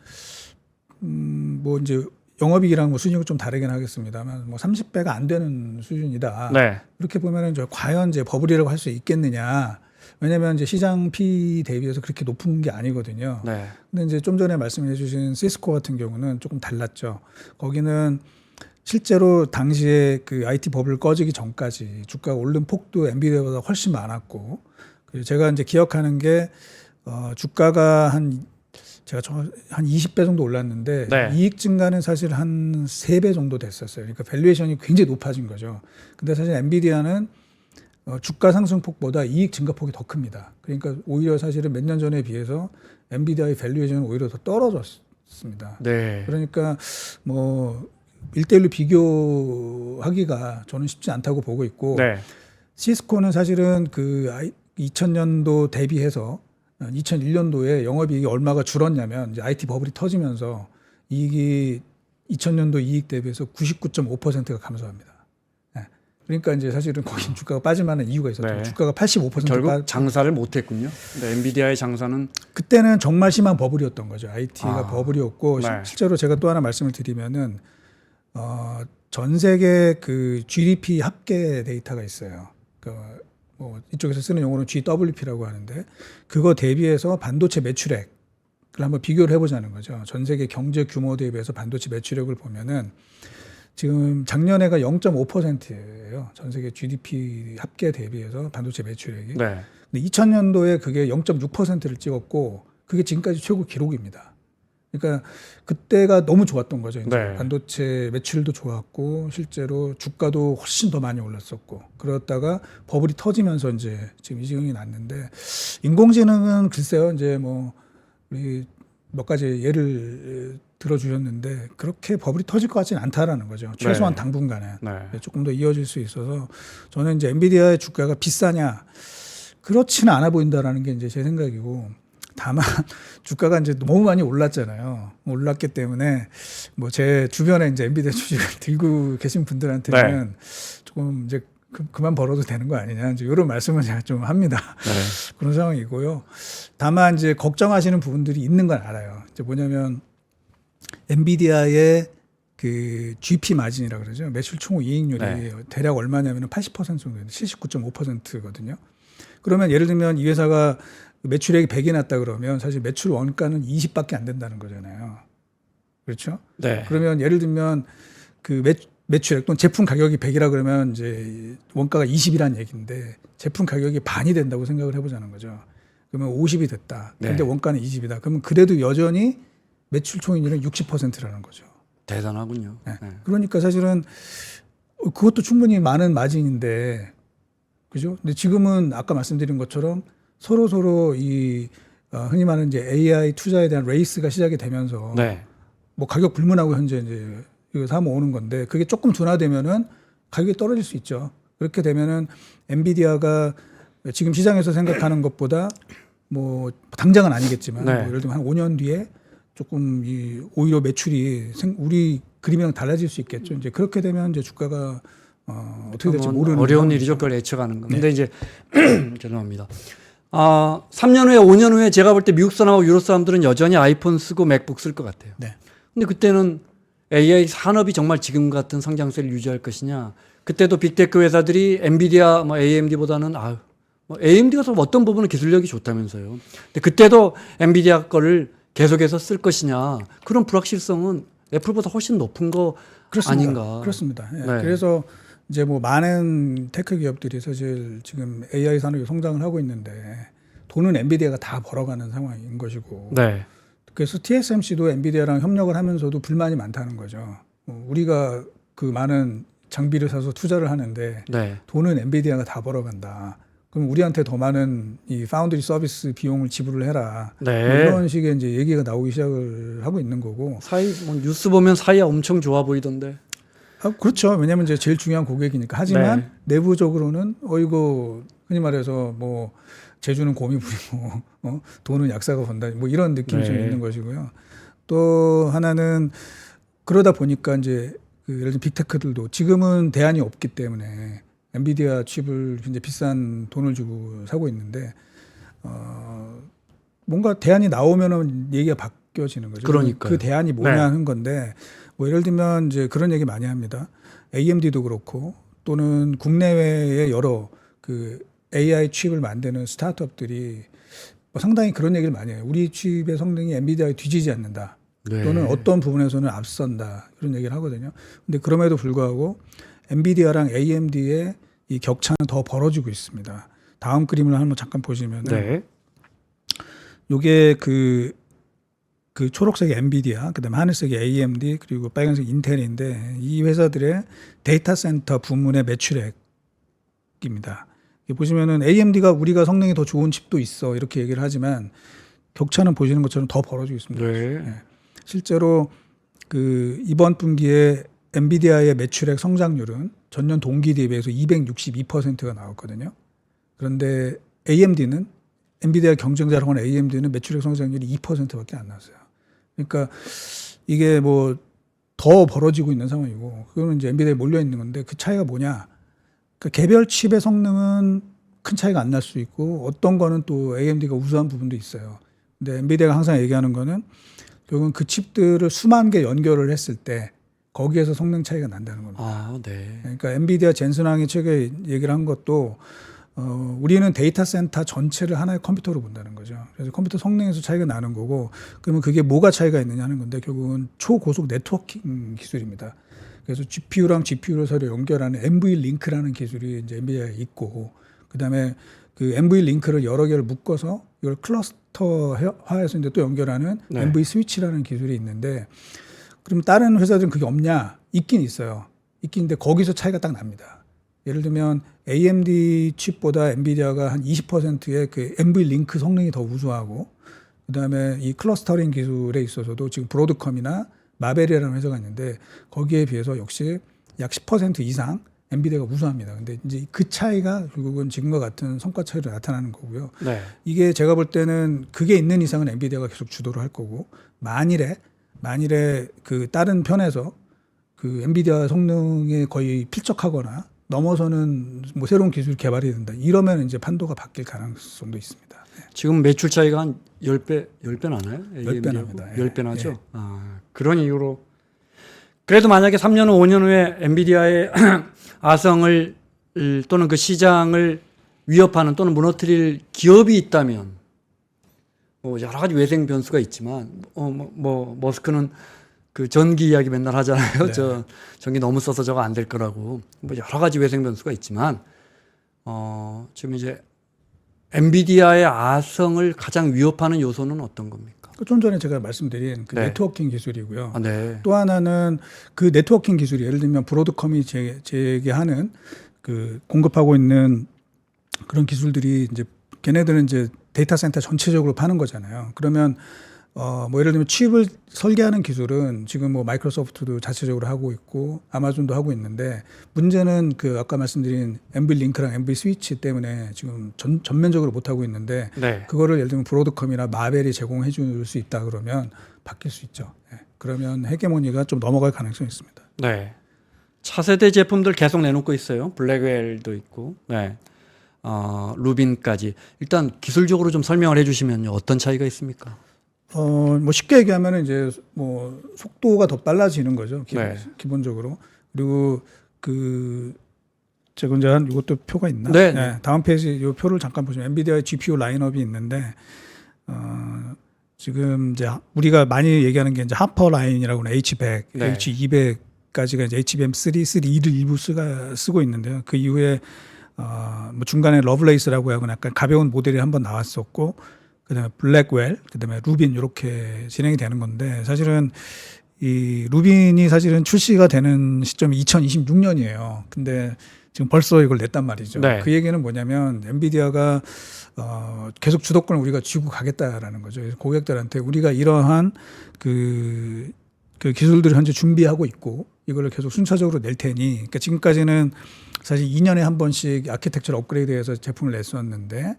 뭐 이제 영업이익이랑 뭐 수익은 좀 다르긴 하겠습니다만 뭐 30배가 안 되는 수준이다. 네. 이렇게 보면은 저 과연 이제 버블이라고 할 수 있겠느냐? 왜냐하면 이제 시장 P 대비해서 그렇게 높은 게 아니거든요. 네. 근데 이제 좀 전에 말씀해 주신 시스코 같은 경우는 조금 달랐죠. 거기는 실제로 당시에 그 IT 버블 꺼지기 전까지 주가가 오른 폭도 엔비디아보다 훨씬 많았고, 그리고 제가 이제 기억하는 게 주가가 한 20배 정도 올랐는데 네. 이익 증가는 사실 한 3배 정도 됐었어요. 그러니까 밸류에이션이 굉장히 높아진 거죠. 근데 사실 엔비디아는 주가 상승폭보다 이익 증가폭이 더 큽니다. 그러니까 오히려 사실은 몇 년 전에 비해서 엔비디아의 밸류에이션은 오히려 더 떨어졌습니다. 네. 그러니까 뭐 1대1로 비교하기가 저는 쉽지 않다고 보고 있고 네. 시스코는 사실은 그 2000년도 대비해서 2001년도에 영업이익이 얼마가 줄었냐면 이제 IT 버블이 터지면서 이익이 2000년도 이익 대비해서 99.5%가 감소합니다. 그러니까 이제 사실은 거긴 주가가 빠질 만한 이유가 있었죠. 네. 주가가 85% 결국 장사를 못했군요. 네, 엔비디아의 장사는 그때는 정말 심한 버블이었던 거죠. IT가 버블이었고 네. 실제로 제가 또 하나 말씀을 드리면은 전 세계 그 GDP 합계 데이터가 있어요. 뭐 이쪽에서 쓰는 용어는 GWP라고 하는데 그거 대비해서 반도체 매출액을 한번 비교를 해보자는 거죠. 전 세계 경제 규모 대비해서 반도체 매출액을 보면은 지금 작년에가 0.5%예요. 전 세계 GDP 합계 대비해서 반도체 매출액이. 네. 근데 2000년도에 그게 0.6%를 찍었고 그게 지금까지 최고 기록입니다. 그러니까 그때가 너무 좋았던 거죠. 이제 네. 반도체 매출도 좋았고 실제로 주가도 훨씬 더 많이 올랐었고 그러다가 버블이 터지면서 이제 지금 이 지경이 났는데 인공지능은 글쎄요. 이제 뭐 우리 몇 가지 예를 들어주셨는데 그렇게 버블이 터질 것 같지는 않다라는 거죠. 최소한 네. 당분간은 네. 조금 더 이어질 수 있어서 저는 이제 엔비디아의 주가가 비싸냐 그렇지는 않아 보인다라는 게 이제 제 생각이고 다만 주가가 이제 너무 많이 올랐잖아요. 올랐기 때문에 뭐 제 주변에 이제 엔비디아 주식을 들고 계신 분들한테는 조금 이제 그만 벌어도 되는 거 아니냐 이제 이런 말씀을 제가 좀 합니다. 네. 그런 상황이고요. 다만 이제 걱정하시는 부분들이 있는 건 알아요. 이제 뭐냐면 엔비디아의 그 GP 마진이라고 그러죠. 매출 총 이익률이 네. 대략 얼마냐면 80% 정도 되는데 79.5%거든요. 그러면 예를 들면 이 회사가 매출액이 100이 났다 그러면 사실 매출 원가는 20밖에 안 된다는 거잖아요. 그렇죠? 네. 그러면 예를 들면 그 매출액 또는 제품 가격이 100이라 그러면 이제 원가가 20이란 얘기인데 제품 가격이 반이 된다고 생각을 해보자는 거죠. 그러면 50이 됐다. 근데 네. 원가는 20이다. 그러면 그래도 여전히 매출 총익률은 60%라는 거죠. 대단하군요. 네. 네. 그러니까 사실은 그것도 충분히 많은 마진인데 그죠? 근데 지금은 아까 말씀드린 것처럼 서로 이 흔히 말하는 이제 AI 투자에 대한 레이스가 시작이 되면서 네. 뭐 가격 불문하고 현재 이제 이거 사 모으는 건데 그게 조금 둔화되면은 가격이 떨어질 수 있죠. 그렇게 되면은 엔비디아가 지금 시장에서 생각하는 것보다 뭐 당장은 아니겠지만 네. 뭐 예를 들면 한 5년 뒤에 조금 오히려 매출이 우리 그림이랑 달라질 수 있겠죠. 이제 그렇게 되면 이제 주가가 어떻게 될지 모르는 어려운 상황이죠. 일이죠. 그걸 예측하는 건. 근데 이제 죄송합니다. 3년 후에 5년 후에 제가 볼 때 미국 사람하고 유럽 사람들은 여전히 아이폰 쓰고 맥북 쓸 것 같아요. 네. 근데 그때는 AI 산업이 정말 지금 같은 성장세를 유지할 것이냐. 그때도 빅테크 회사들이 엔비디아, 뭐 AMD보다는 뭐 AMD가 어떤 부분은 기술력이 좋다면서요. 근데 그때도 엔비디아 거를 계속해서 쓸 것이냐. 그런 불확실성은 애플보다 훨씬 높은 거 그렇습니다. 아닌가. 그렇습니다. 예. 네. 그래서 이제 뭐 많은 테크 기업들이 사실 지금 AI 산업이 성장을 하고 있는데 돈은 엔비디아가 다 벌어가는 상황인 것이고. 네. 그래서 TSMC도 엔비디아랑 협력을 하면서도 불만이 많다는 거죠. 우리가 그 많은 장비를 사서 투자를 하는데 네. 돈은 엔비디아가 다 벌어간다. 그럼 우리한테 더 많은 이 파운드리 서비스 비용을 지불을 해라. 네. 뭐 이런 식의 이제 얘기가 나오기 시작을 하고 있는 거고. 뭐 뉴스 보면 사이가 엄청 좋아 보이던데. 그렇죠. 왜냐하면 이제 제일 중요한 고객이니까. 하지만 네. 내부적으로는 이거 흔히 말해서 뭐 제주는 곰이 부리고 돈은 약사가 번다. 뭐 이런 느낌이 좀 네. 있는 것이고요. 또 하나는 그러다 보니까 이제 예를 들어 빅테크들도 지금은 대안이 없기 때문에 엔비디아 칩을 굉장히 비싼 돈을 주고 사고 있는데 뭔가 대안이 나오면은 얘기가 바뀌어지는 거죠. 그러니까요. 그 대안이 뭐냐 네. 하는 건데 뭐 예를 들면 이제 그런 얘기 많이 합니다. AMD도 그렇고 또는 국내외의 여러 그 AI 칩을 만드는 스타트업들이 뭐 상당히 그런 얘기를 많이 해요. 우리 칩의 성능이 엔비디아에 뒤지지 않는다. 네. 또는 어떤 부분에서는 앞선다. 그런 얘기를 하거든요. 근데 그럼에도 불구하고 엔비디아랑 AMD의 이 격차는 더 벌어지고 있습니다. 다음 그림을 한번 잠깐 보시면은 네. 요게 그 초록색이 엔비디아, 그다음에 하늘색이 AMD, 그리고 빨간색 인텔인데 이 회사들의 데이터 센터 부문의 매출액입니다. 보시면은 AMD가 우리가 성능이 더 좋은 칩도 있어 이렇게 얘기를 하지만 격차는 보시는 것처럼 더 벌어지고 있습니다. 네. 실제로 그 이번 분기에 엔비디아의 매출액 성장률은 전년 동기 대비해서 262%가 나왔거든요. 그런데 AMD는 엔비디아 경쟁자라고 하는 AMD는 매출액 성장률이 2%밖에 안 나왔어요. 그러니까 이게 뭐 더 벌어지고 있는 상황이고 그거는 이제 엔비디아에 몰려 있는 건데 그 차이가 뭐냐? 그러니까 개별 칩의 성능은 큰 차이가 안 날 수 있고 어떤 거는 또 AMD가 우수한 부분도 있어요. 근데 엔비디아가 항상 얘기하는 거는 결국은 그 칩들을 수만 개 연결을 했을 때 거기에서 성능 차이가 난다는 겁니다. 네. 그러니까 엔비디아 젠슨왕이 최근에 얘기를 한 것도 우리는 데이터 센터 전체를 하나의 컴퓨터로 본다는 거죠. 그래서 컴퓨터 성능에서 차이가 나는 거고 그러면 그게 뭐가 차이가 있느냐 하는 건데 결국은 초고속 네트워킹 기술입니다. 그래서 GPU랑 GPU를 서로 연결하는 NVLink라는 기술이 이제 엔비디아에 있고 그다음에 그 NVLink를 여러 개를 묶어서 이걸 클러스터화해서 이제 또 연결하는 네. NV스위치라는 기술이 있는데 그럼 다른 회사들은 그게 없냐? 있긴 있어요. 있긴 있는데 거기서 차이가 딱 납니다. 예를 들면 AMD 칩보다 엔비디아가 한 20%의 그 NVLink 성능이 더 우수하고 그다음에 이 클러스터링 기술에 있어서도 지금 브로드컴이나 마벨이라는 회사가 있는데 거기에 비해서 역시 약 10% 이상 엔비디아가 우수합니다. 근데 이제 그 차이가 결국은 지금과 같은 성과 차이로 나타나는 거고요. 네. 이게 제가 볼 때는 그게 있는 이상은 엔비디아가 계속 주도를 할 거고 만일에 그 다른 편에서 그 엔비디아 성능에 거의 필적하거나 넘어서는 뭐 새로운 기술 개발이 된다. 이러면 이제 판도가 바뀔 가능성도 있습니다. 네. 지금 매출 차이가 한 10배 나나요? 10배 납니다. 10배 예. 나죠? 예. 그런 이유로. 그래도 만약에 3년 후, 5년 후에 엔비디아의 아성을 또는 그 시장을 위협하는 또는 무너뜨릴 기업이 있다면 뭐 여러 가지 외생 변수가 있지만 머스크는 그 전기 이야기 맨날 하잖아요. 네. 전기 너무 써서 저거 안 될 거라고. 뭐 여러 가지 외생 변수가 있지만 지금 이제 엔비디아의 아성을 가장 위협하는 요소는 어떤 겁니까? 좀 전에 제가 말씀드린 그 네. 네트워킹 기술이고요. 네. 또 하나는 그 네트워킹 기술이 예를 들면 브로드컴이 제기하는 그 공급하고 있는 그런 기술들이 이제 걔네들은 이제 데이터 센터 전체적으로 파는 거잖아요. 그러면 뭐 예를 들면 칩을 설계하는 기술은 지금 뭐 마이크로소프트도 자체적으로 하고 있고 아마존도 하고 있는데 문제는 그 아까 말씀드린 MV 링크랑 MV 스위치 때문에 지금 전면적으로 못 하고 있는데 네. 그거를 예를 들면 브로드컴이나 마벨이 제공해 줄 수 있다 그러면 바뀔 수 있죠. 예. 그러면 헤게모니가 좀 넘어갈 가능성이 있습니다. 네. 차세대 제품들 계속 내놓고 있어요. 블랙웰도 있고, 네. 루빈까지. 일단 기술적으로 좀 설명을 해주시면요. 어떤 차이가 있습니까? 뭐 쉽게 얘기하면 이제 뭐 속도가 더 빨라지는 거죠. 네. 기본적으로. 그리고 그 제가 이제 한 이것도 표가 있나? 네. 네. 다음 페이지 이 표를 잠깐 보시면 엔비디아의 GPU 라인업이 있는데 지금 이제 우리가 많이 얘기하는 게 이제 하퍼 라인이라고 하는 H100, 네. H200까지가 이제 HBM3, 3를 일부 쓰고 있는데요. 그 이후에 뭐 중간에 러블레이스라고 하고 약간 가벼운 모델이 한번 나왔었고 그다음에 블랙웰, 그다음에 루빈 이렇게 진행이 되는 건데 사실은 이 루빈이 사실은 출시가 되는 시점이 2026년이에요. 근데 지금 벌써 이걸 냈단 말이죠. 네. 그 얘기는 뭐냐면 엔비디아가 계속 주도권을 우리가 쥐고 가겠다라는 거죠. 그래서 고객들한테 우리가 이러한 그 기술들을 현재 준비하고 있고 이거를 계속 순차적으로 낼 테니 그러니까 지금까지는 사실 2년에 한 번씩 아키텍처를 업그레이드해서 제품을 냈었는데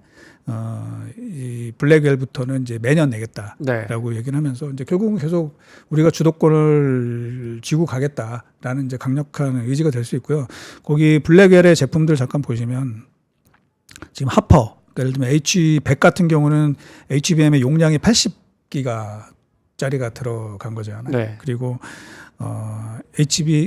이 블랙웰부터는 이제 매년 내겠다라고 얘기를 하면서 이제 결국은 계속 우리가 주도권을 쥐고 가겠다라는 이제 강력한 의지가 될 수 있고요. 거기 블랙웰의 제품들 잠깐 보시면 지금 하퍼 그러니까 예를 들면 H100 같은 경우는 HBM의 용량이 80기가짜리가 들어간 거잖아요. 네. 그리고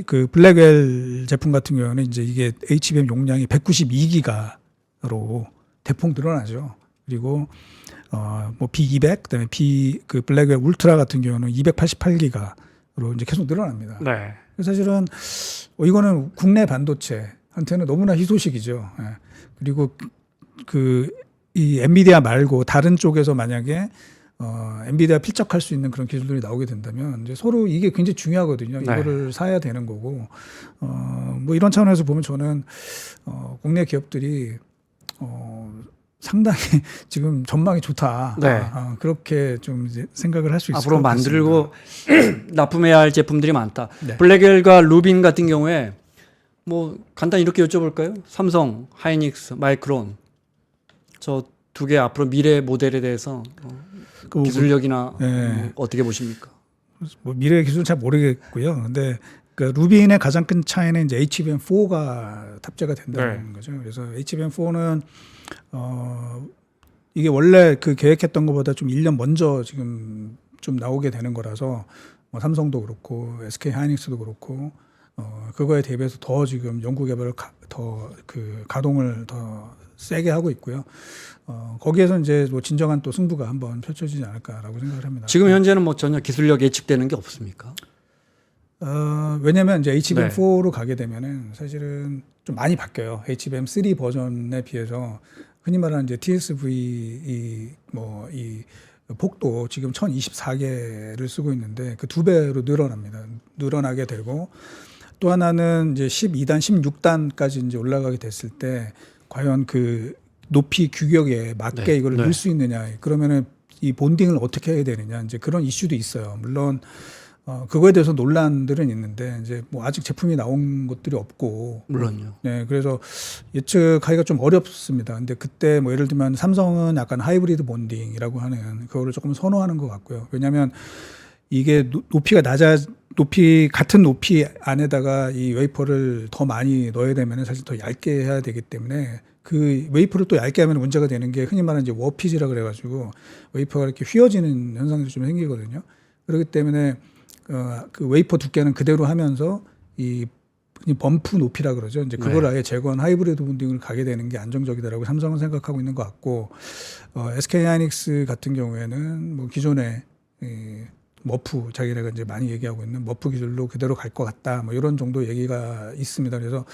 그 블랙웰 제품 같은 경우는 이제 이게 HBM 용량이 192기가로 대폭 늘어나죠. 그리고 뭐 B200 그다음에 그 블랙웰 울트라 같은 경우는 288기가로 이제 계속 늘어납니다. 네. 사실은 이거는 국내 반도체한테는 너무나 희소식이죠. 예. 그리고 이 엔비디아 말고 다른 쪽에서 만약에 엔비디아 필적할 수 있는 그런 기술들이 나오게 된다면 이제 서로 이게 굉장히 중요하거든요. 네. 이거를 사야 되는 거고 뭐 이런 차원에서 보면 저는 국내 기업들이 상당히 지금 전망이 좋다. 네. 그렇게 좀 이제 생각을 할 수 있을 앞으로 것 같습니다. 만들고 납품해야 할 제품들이 많다. 네. 블랙웰과 루빈 같은 경우에 뭐 간단히 이렇게 여쭤볼까요? 삼성, 하이닉스, 마이크론 저 두 개 앞으로 미래 모델에 대해서 기술력이나 네. 어떻게 보십니까? 뭐 미래 기술은 잘 모르겠고요. 근데 그 루빈의 가장 큰 차이는 이제 HBM4가 탑재가 된다는 거죠. 그래서 HBM4는 이게 원래 그 계획했던 것보다 좀 1년 먼저 지금 좀 나오게 되는 거라서 뭐 삼성도 그렇고 SK 하이닉스도 그렇고 그거에 대비해서 더 지금 연구 개발을 가동을 더 세게 하고 있고요. 거기에서 이제 뭐 진정한 또 승부가 한번 펼쳐지지 않을까라고 생각을 합니다. 지금 현재는 뭐 전혀 기술력 예측되는 게 없습니까? 왜냐하면 이제 HBM4로 가게 되면은 사실은 좀 많이 바뀌어요. HBM3 버전에 비해서 흔히 말하는 이제 TSV 이 폭도 지금 1024개를 쓰고 있는데 그 2배로 늘어납니다. 늘어나게 되고 또 하나는 이제 12단, 16단까지 이제 올라가게 됐을 때 과연 그 높이 규격에 맞게 네. 이걸 네. 넣을 수 있느냐. 그러면은 이 본딩을 어떻게 해야 되느냐. 이제 그런 이슈도 있어요. 물론 그거에 대해서 논란들은 있는데 이제 뭐 아직 제품이 나온 것들이 없고 물론요. 네, 그래서 예측하기가 좀 어렵습니다. 근데 그때 뭐 예를 들면 삼성은 약간 하이브리드 본딩이라고 하는 그거를 조금 선호하는 것 같고요. 왜냐하면 이게 높이 같은 높이 안에다가 이 웨이퍼를 더 많이 넣어야 되면 사실 더 얇게 해야 되기 때문에 그 웨이퍼를 또 얇게 하면 문제가 되는 게 흔히 말하는 이제 워피지라 그래가지고 웨이퍼가 이렇게 휘어지는 현상이 좀 생기거든요. 그렇기 때문에 그 웨이퍼 두께는 그대로 하면서 이 범프 높이라 그러죠. 이제 그걸 아예 제거한 하이브리드 본딩을 가게 되는 게 안정적이다라고 삼성은 생각하고 있는 것 같고 SK 하이닉스 같은 경우에는 뭐 기존에 머프 자기네가 이제 많이 얘기하고 있는 머프 기술로 그대로 갈 것 같다. 뭐 이런 정도 얘기가 있습니다. 그래서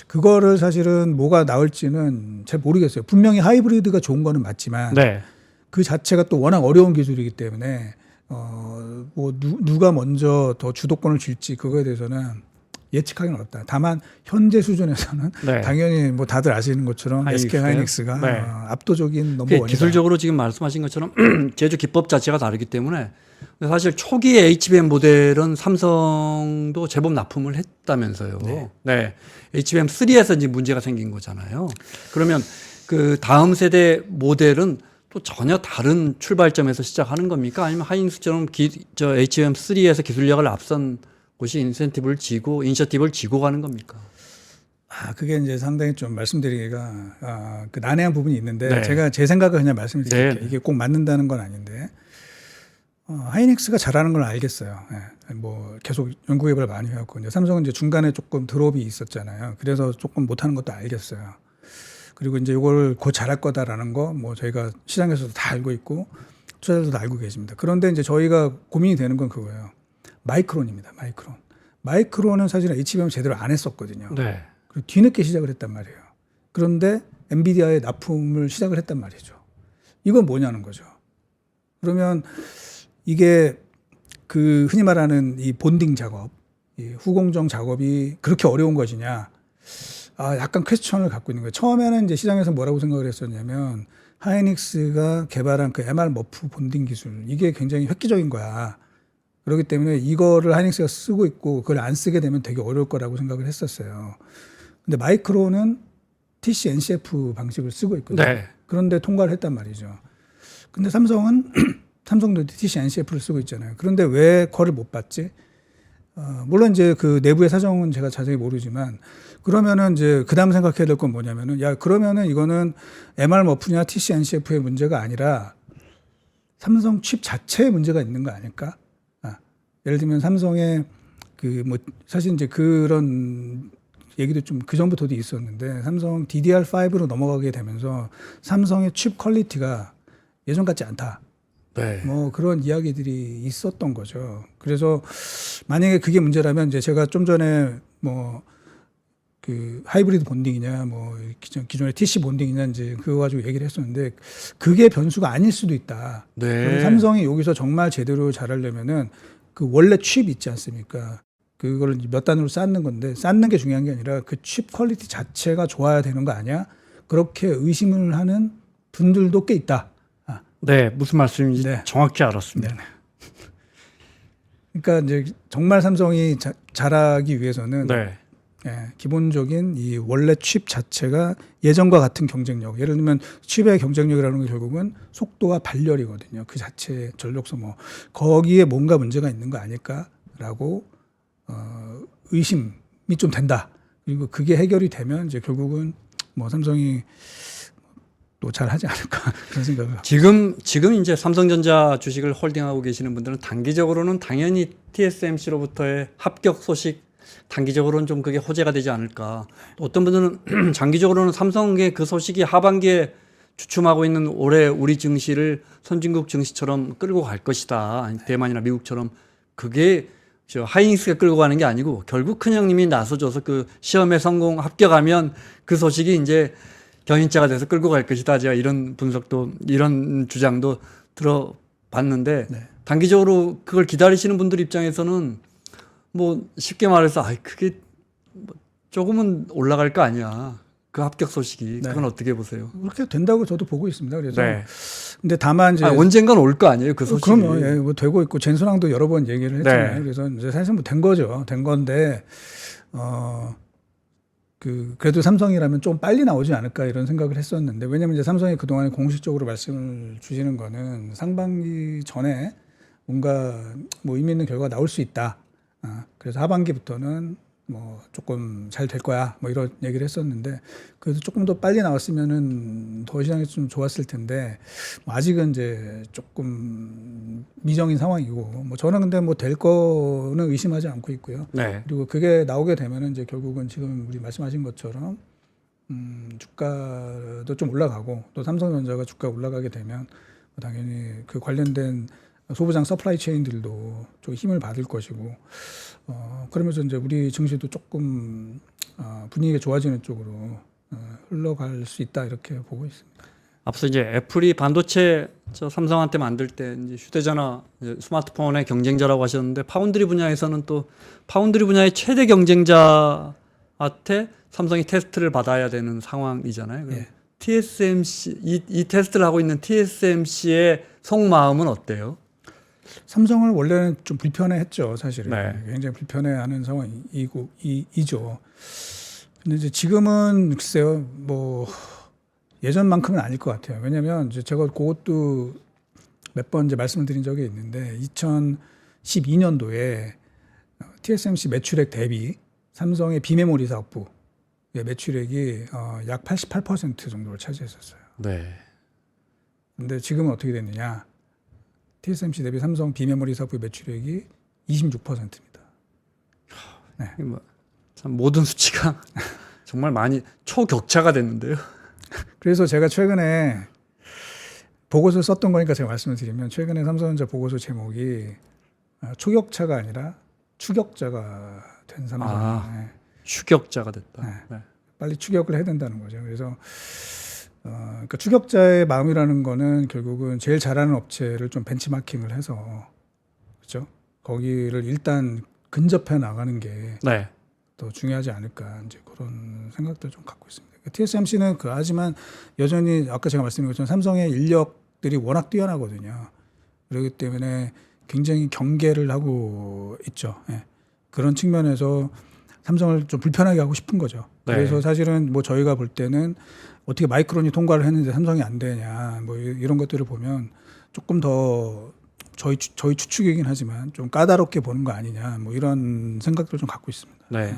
그거를 사실은 뭐가 나올지는 잘 모르겠어요. 분명히 하이브리드가 좋은 거는 맞지만 네. 그 자체가 또 워낙 어려운 기술이기 때문에 뭐 누가 먼저 더 주도권을 쥘지 그거에 대해서는 예측하기는 어렵다. 다만 현재 수준에서는 네. 당연히 뭐 다들 아시는 것처럼 SK 하이닉스요? 하이닉스가 네. 압도적인 넘버 그게 원이다. 기술적으로 지금 말씀하신 것처럼 제조 기법 자체가 다르기 때문에 사실 초기의 HBM 모델은 삼성도 제법 납품을 했다면서요. 네. HBM3에서 이제 문제가 생긴 거잖아요. 그러면 그 다음 세대 모델은 또 전혀 다른 출발점에서 시작하는 겁니까? 아니면 하이닉스처럼 HBM3에서 기술력을 앞선 곳이 인센티브를 지고 가는 겁니까? 그게 이제 상당히 좀 말씀드리기가 그 난해한 부분이 있는데 네. 제가 제 생각을 그냥 말씀을 드릴게요. 네. 이게 꼭 맞는다는 건 아닌데 하이닉스가 잘하는 걸 알겠어요. 예. 뭐 계속 연구 개발을 많이 해왔고 이제 삼성은 이제 중간에 조금 드롭이 있었잖아요. 그래서 조금 못하는 것도 알겠어요. 그리고 이제 이걸 곧 잘할 거다라는 거 뭐 저희가 시장에서도 다 알고 있고 투자자들도 알고 계십니다. 그런데 이제 저희가 고민이 되는 건 그거예요. 마이크론입니다. 마이크론은 사실 HBM 제대로 안 했었거든요. 네. 그리고 뒤늦게 시작을 했단 말이에요. 그런데 엔비디아에 납품을 시작을 했단 말이죠. 이건 뭐냐는 거죠. 그러면 이게 그 흔히 말하는 이 본딩 작업, 이 후공정 작업이 그렇게 어려운 것이냐? 약간 퀘스천을 갖고 있는 거예요. 처음에는 이제 시장에서 뭐라고 생각을 했었냐면 하이닉스가 개발한 그 MR 머프 본딩 기술 이게 굉장히 획기적인 거야. 그렇기 때문에 이거를 하이닉스가 쓰고 있고 그걸 안 쓰게 되면 되게 어려울 거라고 생각을 했었어요. 근데 마이크론은 TC NCF 방식을 쓰고 있거든요. 네. 그런데 통과를 했단 말이죠. 근데 삼성은 삼성도 TC NCF를 쓰고 있잖아요. 그런데 왜 퀄을 못 받지? 물론 이제 그 내부의 사정은 제가 자세히 모르지만 그러면은 이제 그 다음 생각해야 될 건 뭐냐면은 그러면은 이거는 MR 머프냐 TC NCF의 문제가 아니라 삼성 칩 자체의 문제가 있는 거 아닐까? 예를 들면 삼성의 그 뭐 사실 이제 그런 얘기도 좀 그 전부터도 있었는데 삼성 DDR5로 넘어가게 되면서 삼성의 칩 퀄리티가 예전 같지 않다. 네. 뭐 그런 이야기들이 있었던 거죠. 그래서 만약에 그게 문제라면 이제 제가 좀 전에 뭐 그 하이브리드 본딩이냐 뭐 기존의 TC 본딩이냐 이제 그거 가지고 얘기를 했었는데 그게 변수가 아닐 수도 있다. 네. 삼성이 여기서 정말 제대로 잘하려면은 그 원래 칩 있지 않습니까? 그걸 몇 단으로 쌓는 건데 쌓는 게 중요한 게 아니라 그 칩 퀄리티 자체가 좋아야 되는 거 아니야? 그렇게 의심을 하는 분들도 꽤 있다. 네, 무슨 말씀인지 네. 정확히 알았습니다. 네. 그러니까 이제 정말 삼성이 잘하기 위해서는 네. 기본적인 이 원래 칩 자체가 예전과 같은 경쟁력. 예를 들면 칩의 경쟁력이라는 게 결국은 속도와 발열이거든요. 그 자체의 전력 소모. 거기에 뭔가 문제가 있는 거 아닐까라고 의심이 좀 된다. 그리고 그게 해결이 되면 이제 결국은 뭐 삼성이 또 잘하지 않을까 그런 생각을 합니다. 지금 이제 삼성전자 주식을 홀딩하고 계시는 분들은 단기적으로는 당연히 TSMC로부터의 합격 소식 단기적으로는 좀 그게 호재가 되지 않을까. 또 어떤 분들은 장기적으로는 삼성의 그 소식이 하반기에 주춤하고 있는 올해 우리 증시를 선진국 증시처럼 끌고 갈 것이다. 대만이나 미국처럼 그게 하이닉스가 끌고 가는 게 아니고 결국 큰형님이 나서줘서 그 시험에 성공 합격하면 그 소식이 이제 견인차가 돼서 끌고 갈 것이다. 제가 이런 분석도 이런 주장도 들어봤는데 네. 단기적으로 그걸 기다리시는 분들 입장에서는 뭐 쉽게 말해서 그게 조금은 올라갈 거 아니야. 그 합격 소식이. 네. 그건 어떻게 보세요? 그렇게 된다고 저도 보고 있습니다. 그래서 네. 근데 다만 이제 언젠간 올 거 아니에요, 그 소식이. 그럼요. 뭐 되고 있고 젠소랑도 여러 번 얘기를 했잖아요. 네. 그래서 이제 사실 뭐 된 거죠. 된 건데 그래도 삼성이라면 좀 빨리 나오지 않을까 이런 생각을 했었는데 왜냐하면 이제 삼성이 그동안에 공식적으로 말씀을 주시는 거는 상반기 전에 뭔가 뭐 의미 있는 결과가 나올 수 있다. 그래서 하반기부터는 뭐 조금 잘 될 거야 뭐 이런 얘기를 했었는데 그래도 조금 더 빨리 나왔으면은 더 시장이 좀 좋았을 텐데 뭐 아직은 이제 조금 미정인 상황이고 뭐 저는 근데 뭐 될 거는 의심하지 않고 있고요. 네. 그리고 그게 나오게 되면은 이제 결국은 지금 우리 말씀하신 것처럼 주가도 좀 올라가고 또 삼성전자가 주가 올라가게 되면 당연히 그 관련된 소부장 서플라이 체인들도 좀 힘을 받을 것이고 그러면서 이제 우리 증시도 조금 분위기가 좋아지는 쪽으로 흘러갈 수 있다 이렇게 보고 있습니다. 앞서 이제 애플이 반도체 저 삼성한테 만들 때 이제 휴대전화, 이제 스마트폰의 경쟁자라고 하셨는데 파운드리 분야에서는 또 파운드리 분야의 최대 경쟁자한테 삼성이 테스트를 받아야 되는 상황이잖아요. 그럼 예. TSMC 이 테스트를 하고 있는 TSMC의 속마음은 어때요? 삼성을 원래는 좀 불편해했죠, 사실은. 네. 굉장히 불편해하는 상황이죠. 근데 이제 지금은 글쎄요, 뭐 예전만큼은 아닐 것 같아요. 왜냐하면 이제 제가 그것도 몇 번 이제 말씀을 드린 적이 있는데 2012년도에 TSMC 매출액 대비 삼성의 비메모리 사업부 매출액이 약 88% 정도를 차지했었어요. 네. 근데 지금은 어떻게 됐느냐? TSMC 대비 삼성 비메모리 사업부 매출액이 26%입니다. 참 모든 수치가 정말 많이 초격차가 됐는데요. 그래서 제가 최근에 보고서 썼던 거니까 제가 말씀을 드리면 최근에 삼성전자 보고서 제목이 초격차가 아니라 추격자가 된 삼성. 네. 추격자가 됐다. 네. 네. 빨리 추격을 해야 된다는 거죠. 그래서 그러니까 추격자의 마음이라는 거는 결국은 제일 잘하는 업체를 좀 벤치마킹을 해서 그렇죠. 거기를 일단 근접해 나가는 게 네. 더 중요하지 않을까 이제 그런 생각도 좀 갖고 있습니다. TSMC는 하지만 여전히 아까 제가 말씀드린 것처럼 삼성의 인력들이 워낙 뛰어나거든요. 그렇기 때문에 굉장히 경계를 하고 있죠. 예. 그런 측면에서 삼성을 좀 불편하게 하고 싶은 거죠. 네. 그래서 사실은 뭐 저희가 볼 때는 어떻게 마이크론이 통과를 했는데 삼성이 안 되냐 뭐 이런 것들을 보면 조금 더 저희 추측이긴 하지만 좀 까다롭게 보는 거 아니냐 뭐 이런 생각들을 좀 갖고 있습니다. 네.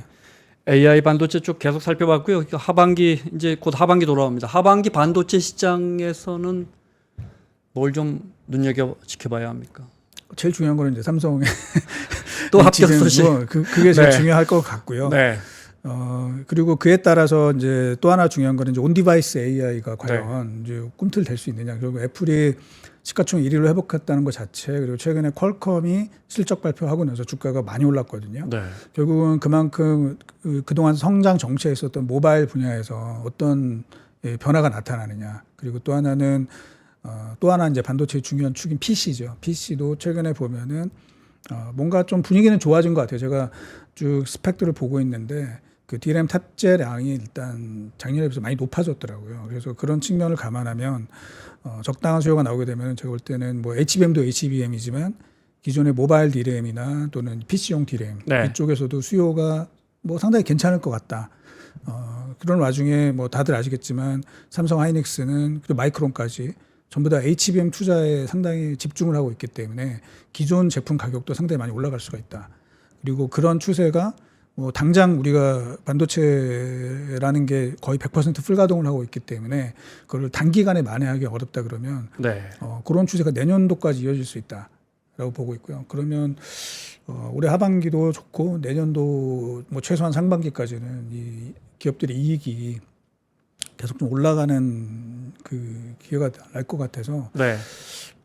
AI 반도체 쪽 계속 살펴봤고요. 하반기 이제 곧 하반기 돌아옵니다. 하반기 반도체 시장에서는 뭘 좀 눈여겨 지켜봐야 합니까? 제일 중요한 거는 이제 삼성의 또 합격 소식. 그게 제일 네. 중요할 것 같고요. 네. 그리고 그에 따라서 이제 또 하나 중요한 거는 이제 온디바이스 AI가 과연 이제 꿈틀 될 수 있느냐. 그리고 애플이 시가총 1위로 회복했다는 것 자체, 그리고 최근에 퀄컴이 실적 발표하고 나서 주가가 많이 올랐거든요. 네. 결국은 그만큼 그동안 성장 정체에 있었던 모바일 분야에서 어떤 변화가 나타나느냐. 그리고 또 하나는 또 하나 이제 반도체의 중요한 축인 PC죠. PC도 최근에 보면은 뭔가 좀 분위기는 좋아진 것 같아요. 제가 쭉 스펙들을 보고 있는데 그 DRAM 탑재량이 일단 작년에 비해서 많이 높아졌더라고요. 그래서 그런 측면을 감안하면 적당한 수요가 나오게 되면 제가 볼 때는 뭐 HBM도 HBM이지만 기존의 모바일 DRAM이나 또는 PC용 DRAM 네. 이쪽에서도 수요가 뭐 상당히 괜찮을 것 같다. 그런 와중에 뭐 다들 아시겠지만 삼성 하이닉스는 그리고 마이크론까지 전부 다 HBM 투자에 상당히 집중을 하고 있기 때문에 기존 제품 가격도 상당히 많이 올라갈 수가 있다. 그리고 그런 추세가 뭐 당장 우리가 반도체라는 게 거의 100% 풀가동을 하고 있기 때문에 그걸 단기간에 만회하기 어렵다 그러면 네. 그런 추세가 내년도까지 이어질 수 있다라고 보고 있고요. 그러면 올해 하반기도 좋고 내년도 뭐 최소한 상반기까지는 이 기업들의 이익이 계속 좀 올라가는 그 기회가 날 것 같아서 네.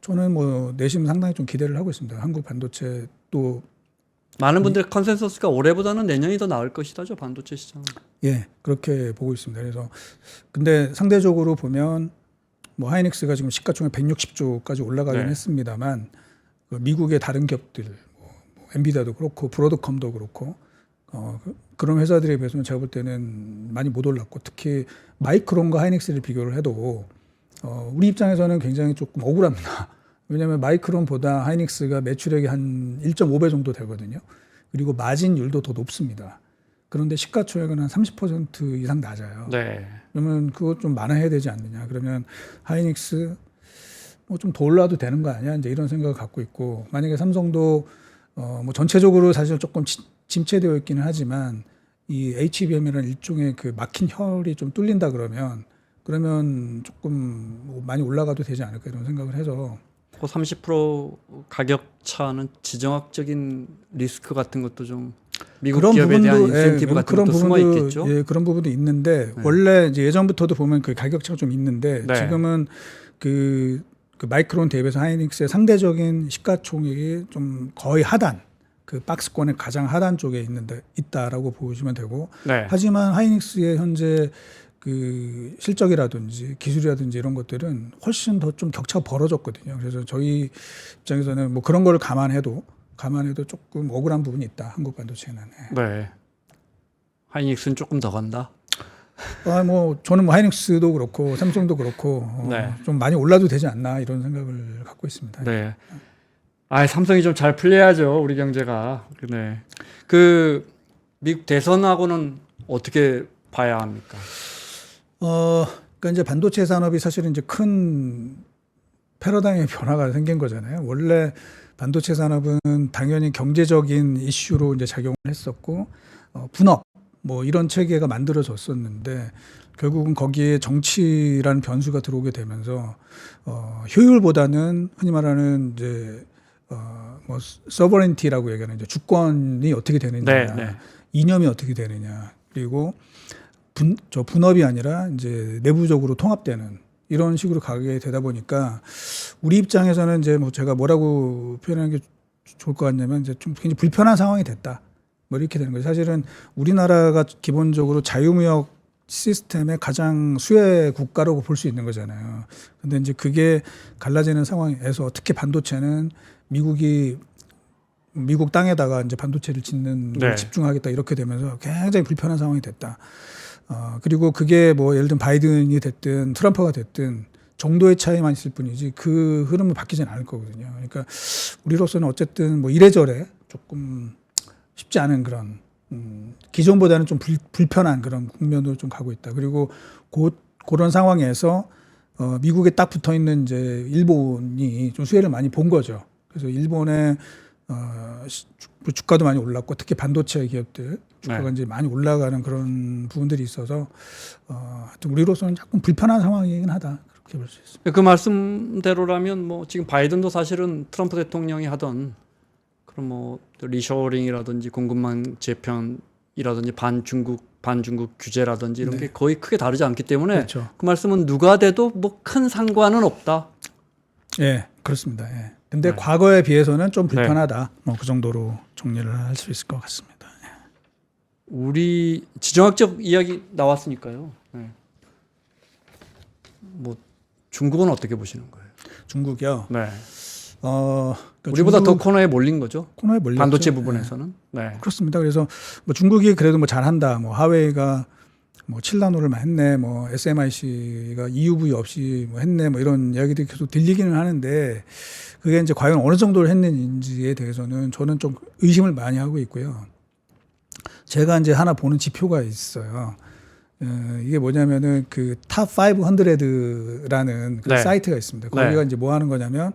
저는 뭐 내심 상당히 좀 기대를 하고 있습니다. 한국 반도체 또 많은 분들의 컨센서스가 올해보다는 내년이 더 나을 것이다죠, 반도체 시장. 예, 그렇게 보고 있습니다. 그래서 근데 상대적으로 보면 뭐 하이닉스가 지금 시가총액 160조까지 올라가긴 네. 했습니다만 그 미국의 다른 기업들, 뭐 엔비디아도 그렇고 브로드컴도 그렇고 그런 회사들에 비해서는 제가 볼 때는 많이 못 올랐고 특히 마이크론과 하이닉스를 비교를 해도 우리 입장에서는 굉장히 조금 억울합니다. 왜냐하면 마이크론보다 하이닉스가 매출액이 한 1.5배 정도 되거든요. 그리고 마진율도 더 높습니다. 그런데 시가총액은 한 30% 이상 낮아요. 네. 그러면 그거 좀 완화해야 되지 않느냐. 그러면 하이닉스 뭐 좀 더 올라도 되는 거 아니야? 이제 이런 생각을 갖고 있고 만약에 삼성도 뭐 전체적으로 사실 조금 침체되어 있기는 하지만 이 HBM이라는 일종의 그 막힌 혈이 좀 뚫린다 그러면 조금 뭐 많이 올라가도 되지 않을까 이런 생각을 해서 그 30% 가격 차는 지정학적인 리스크 같은 것도 좀 미국 그런 기업에 대한 부분도, 인센티브 같은 것도 숨어 있겠죠. 예, 그런 부분도 있는데 원래 이제 예전부터도 보면 그 가격 차가 좀 있는데 네. 지금은 그 마이크론 대비해서 하이닉스의 상대적인 시가총액이 좀 거의 하단 그 박스권의 가장 하단 쪽에 있다라고 보시면 되고 네. 하지만 하이닉스의 현재 그 실적이라든지 기술이라든지 이런 것들은 훨씬 더 좀 격차가 벌어졌거든요. 그래서 저희 입장에서는 뭐 그런 걸 감안해도 조금 억울한 부분이 있다. 한국 반도체는. 네. 하이닉스는 조금 더 간다. 뭐 저는 뭐 하이닉스도 그렇고 삼성도 그렇고 네. 좀 많이 올라도 되지 않나 이런 생각을 갖고 있습니다. 네. 삼성이 좀 잘 풀려야죠, 우리 경제가. 네. 그 미국 대선하고는 어떻게 봐야 합니까? 그러니까 이제 반도체 산업이 사실은 이제 큰 패러다임의 변화가 생긴 거잖아요. 원래 반도체 산업은 당연히 경제적인 이슈로 이제 작용을 했었고, 분업 뭐 이런 체계가 만들어졌었는데 결국은 거기에 정치라는 변수가 들어오게 되면서 효율보다는 흔히 말하는 이제 뭐 서버렌티라고 얘기하는 이제 주권이 어떻게 되느냐, 네, 네. 이념이 어떻게 되느냐, 그리고 분업이 아니라 이제 내부적으로 통합되는 이런 식으로 가게 되다 보니까 우리 입장에서는 이제 뭐 제가 뭐라고 표현하는 게 좋을 것 같냐면 이제 좀 굉장히 불편한 상황이 됐다. 뭐 이렇게 되는 거죠. 사실은 우리나라가 기본적으로 자유무역 시스템의 가장 수혜 국가라고 볼 수 있는 거잖아요. 근데 이제 그게 갈라지는 상황에서 특히 반도체는 미국 땅에다가 이제 반도체를 짓는 데 네. 집중하겠다 이렇게 되면서 굉장히 불편한 상황이 됐다. 그리고 그게 뭐 예를 들면 바이든이 됐든 트럼프가 됐든 정도의 차이만 있을 뿐이지 그 흐름은 바뀌지는 않을 거거든요. 그러니까 우리로서는 어쨌든 뭐 이래저래 조금 쉽지 않은 그런 기존보다는 좀 불편한 그런 국면으로 좀 가고 있다. 그리고 그런 상황에서 미국에 딱 붙어 있는 이제 일본이 좀 수혜를 많이 본 거죠. 그래서 일본의 주가도 많이 올랐고 특히 반도체 기업들 주가가 네. 이제 많이 올라가는 그런 부분들이 있어서 하여튼 우리로서는 조금 불편한 상황이긴 하다. 그렇게 볼 수 있습니다. 그 말씀대로라면 뭐 지금 바이든도 사실은 트럼프 대통령이 하던 그런 뭐 리쇼어링이라든지 공급망 재편이라든지 반중국 규제라든지 이런 네. 게 거의 크게 다르지 않기 때문에 그렇죠. 그 말씀은 누가 돼도 뭐 큰 상관은 없다. 예, 그렇습니다. 예. 근데 네. 과거에 비해서는 좀 불편하다. 뭐 그 정도로 정리를 할 수 있을 것 같습니다. 예. 우리 지정학적 이야기 나왔으니까요. 네. 뭐 중국은 어떻게 보시는 거예요? 중국이요. 네. 그러니까 우리보다 중국 더 코너에 몰린 거죠. 코너에 몰렸죠. 반도체 예. 부분에서는. 네. 그렇습니다. 그래서 뭐 중국이 그래도 뭐 잘한다. 뭐 하웨이가 뭐 7나노를 했네. 뭐 SMIC가 EUV 없이 뭐 했네. 뭐 이런 이야기들이 계속 들리기는 하는데 그게 이제 과연 어느 정도를 했는지에 대해서는 저는 좀 의심을 많이 하고 있고요. 제가 이제 하나 보는 지표가 있어요. 이게 뭐냐면은 그 탑 500라는 그 네. 사이트가 있습니다. 거기가 네. 이제 뭐 하는 거냐면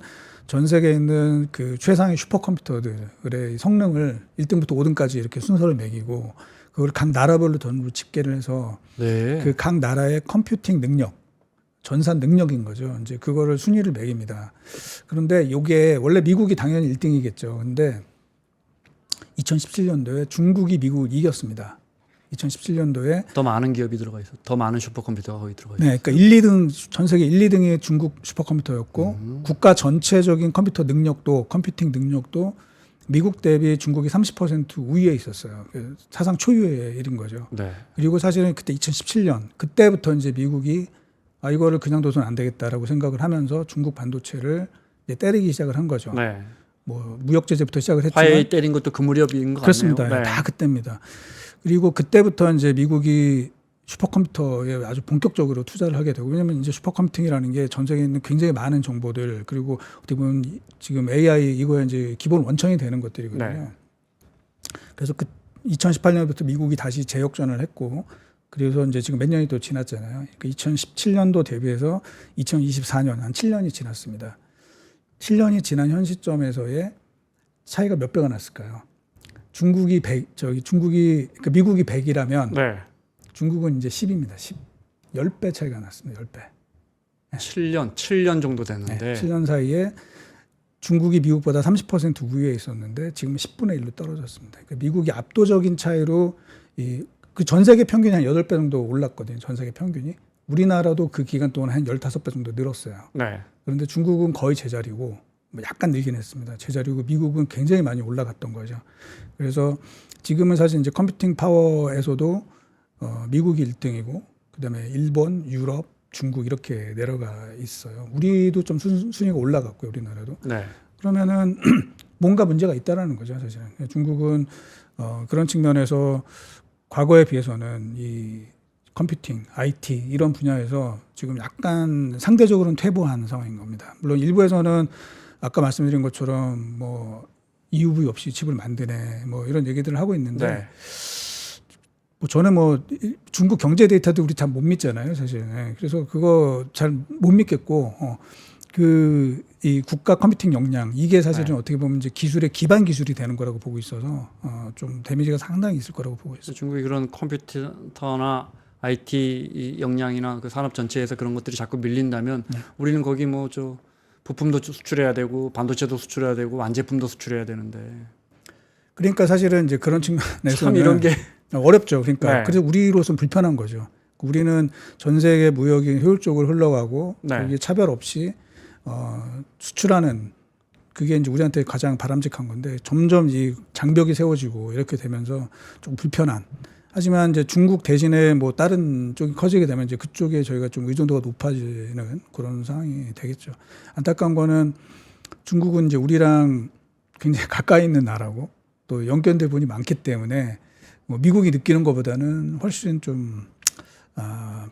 전 세계에 있는 그 최상의 슈퍼컴퓨터들의 성능을 1등부터 5등까지 이렇게 순서를 매기고 그걸 각 나라별로 전부 집계를 해서 네. 그 각 나라의 컴퓨팅 능력, 전산 능력인 거죠. 이제 그거를 순위를 매깁니다. 그런데 이게 원래 미국이 당연히 1등이겠죠. 근데 2017년도에 중국이 미국을 이겼습니다. 2017년도에 더 많은 기업이 들어가 있어. 더 많은 슈퍼컴퓨터가 거기 들어가 있어. 네, 그러니까 1, 2등 전 세계 1, 2등이 중국 슈퍼컴퓨터였고 국가 전체적인 컴퓨터 능력도 컴퓨팅 능력도 미국 대비 중국이 30% 우위에 있었어요. 사상 초유의 일인 거죠. 네. 그리고 사실은 그때 2017년 그때부터 이제 미국이 이거를 그냥 둬서는 안 되겠다라고 생각을 하면서 중국 반도체를 이제 때리기 시작을 한 거죠. 네. 뭐 무역 제재부터 시작을 했지만 화웨이 때린 것도 그 무렵인 것 그렇습니다. 같네요. 네. 다 그때입니다. 그리고 그때부터 이제 미국이 슈퍼컴퓨터에 아주 본격적으로 투자를 하게 되고 왜냐하면 이제 슈퍼컴퓨팅이라는 게 전 세계에 있는 굉장히 많은 정보들 그리고 어떻게 보면 지금 AI 이거에 이제 기본 원천이 되는 것들이거든요. 네. 그래서 그 2018년부터 미국이 다시 재역전을 했고 그래서 이제 지금 몇 년이 또 지났잖아요. 그 2017년도 대비해서 2024년 한 7년이 지났습니다. 7년이 지난 현 시점에서의 차이가 몇 배가 났을까요? 중국이 100, 그러니까 미국이 100이라면 네. 중국은 이제 10입니다. 10. 10배 차이가 났습니다. 10배. 7년 정도 됐는데. 네, 7년 사이에 중국이 미국보다 30% 우위에 있었는데 지금 10분의 1로 떨어졌습니다. 그러니까 미국이 압도적인 차이로 그 전 세계 평균이 한 8배 정도 올랐거든요. 전 세계 평균이. 우리나라도 그 기간 동안 한 15배 정도 늘었어요. 네. 그런데 중국은 거의 제자리고 뭐 약간 늘긴 했습니다. 제자리고 미국은 굉장히 많이 올라갔던 거죠. 그래서 지금은 사실 이제 컴퓨팅 파워에서도 미국이 1등이고 그다음에 일본, 유럽, 중국 이렇게 내려가 있어요. 우리도 좀 순위가 올라갔고요, 우리나라도. 네. 그러면은 뭔가 문제가 있다라는 거죠, 사실은. 중국은 그런 측면에서 과거에 비해서는 이 컴퓨팅, IT 이런 분야에서 지금 약간 상대적으로는 퇴보한 상황인 겁니다. 물론 일부에서는 아까 말씀드린 것처럼 뭐 EUV 없이 칩을 만드네 뭐 이런 얘기들을 하고 있는데 네. 뭐 저는 뭐 중국 경제 데이터도 우리 잘 못 믿잖아요, 사실. 그래서 그거 잘 못 믿겠고 그 이 국가 컴퓨팅 역량 이게 사실은 어떻게 보면 이제 기술의 기반 기술이 되는 거라고 보고 있어서 좀 데미지가 상당히 있을 거라고 보고 있어요. 중국이 그런 컴퓨터나 IT 역량이나 그 산업 전체에서 그런 것들이 자꾸 밀린다면 우리는 거기 뭐 저 부품도 수출해야 되고 반도체도 수출해야 되고 완제품도 수출해야 되는데 그러니까 사실은 이제 그런 측면에서는 참 이런 게 어렵죠. 그러니까 네. 그래서 우리로서는 불편한 거죠. 우리는 전 세계 무역이 효율적으로 흘러가고 네. 거기에 차별 없이 수출하는 그게 이제 우리한테 가장 바람직한 건데 점점 이 장벽이 세워지고 이렇게 되면서 좀 불편한. 하지만 이제 중국 대신에 뭐 다른 쪽이 커지게 되면 이제 그쪽에 저희가 좀 의존도가 높아지는 그런 상황이 되겠죠. 안타까운 거는 중국은 이제 우리랑 굉장히 가까이 있는 나라고 또 연결된 부분이 많기 때문에 뭐 미국이 느끼는 것보다는 훨씬 좀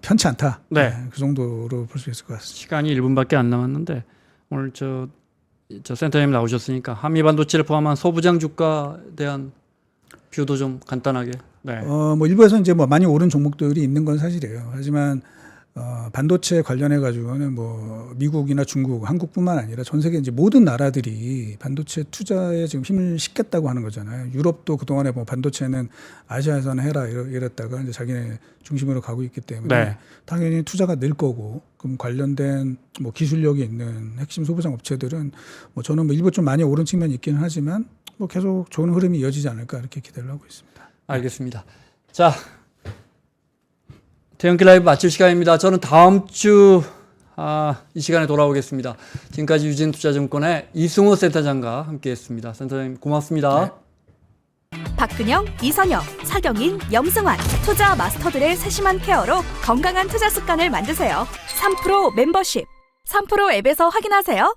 편치 않다. 네. 그 정도로 볼 수 있을 것 같습니다. 시간이 1분밖에 안 남았는데 오늘 저 센터님 나오셨으니까 한미 반도체를 포함한 소부장 주가에 대한 뷰도 좀 간단하게. 네. 뭐 일부에서 이제 뭐 많이 오른 종목들이 있는 건 사실이에요. 하지만 반도체 관련해 가지고는 뭐 미국이나 중국, 한국뿐만 아니라 전 세계 이제 모든 나라들이 반도체 투자에 지금 힘을 싣겠다고 하는 거잖아요. 유럽도 그 동안에 뭐 반도체는 아시아에서는 해라 이랬다가 이제 자기네 중심으로 가고 있기 때문에 네. 당연히 투자가 늘 거고 그럼 관련된 뭐 기술력이 있는 핵심 소부장 업체들은 뭐 저는 뭐 일부 좀 많이 오른 측면이 있기는 하지만 뭐 계속 좋은 흐름이 이어지지 않을까 이렇게 기대를 하고 있습니다. 알겠습니다. 자, 태연길 라이브 마칠 시간입니다. 저는 다음 주 이 시간에 돌아오겠습니다. 지금까지 유진투자증권의 이승호 센터장과 함께했습니다. 센터장님 고맙습니다. 네. 박근영, 이선영, 사경인, 염승환 투자 마스터들의 세심한 케어로 건강한 투자 습관을 만드세요. 3프로 멤버십 3프로 앱에서 확인하세요.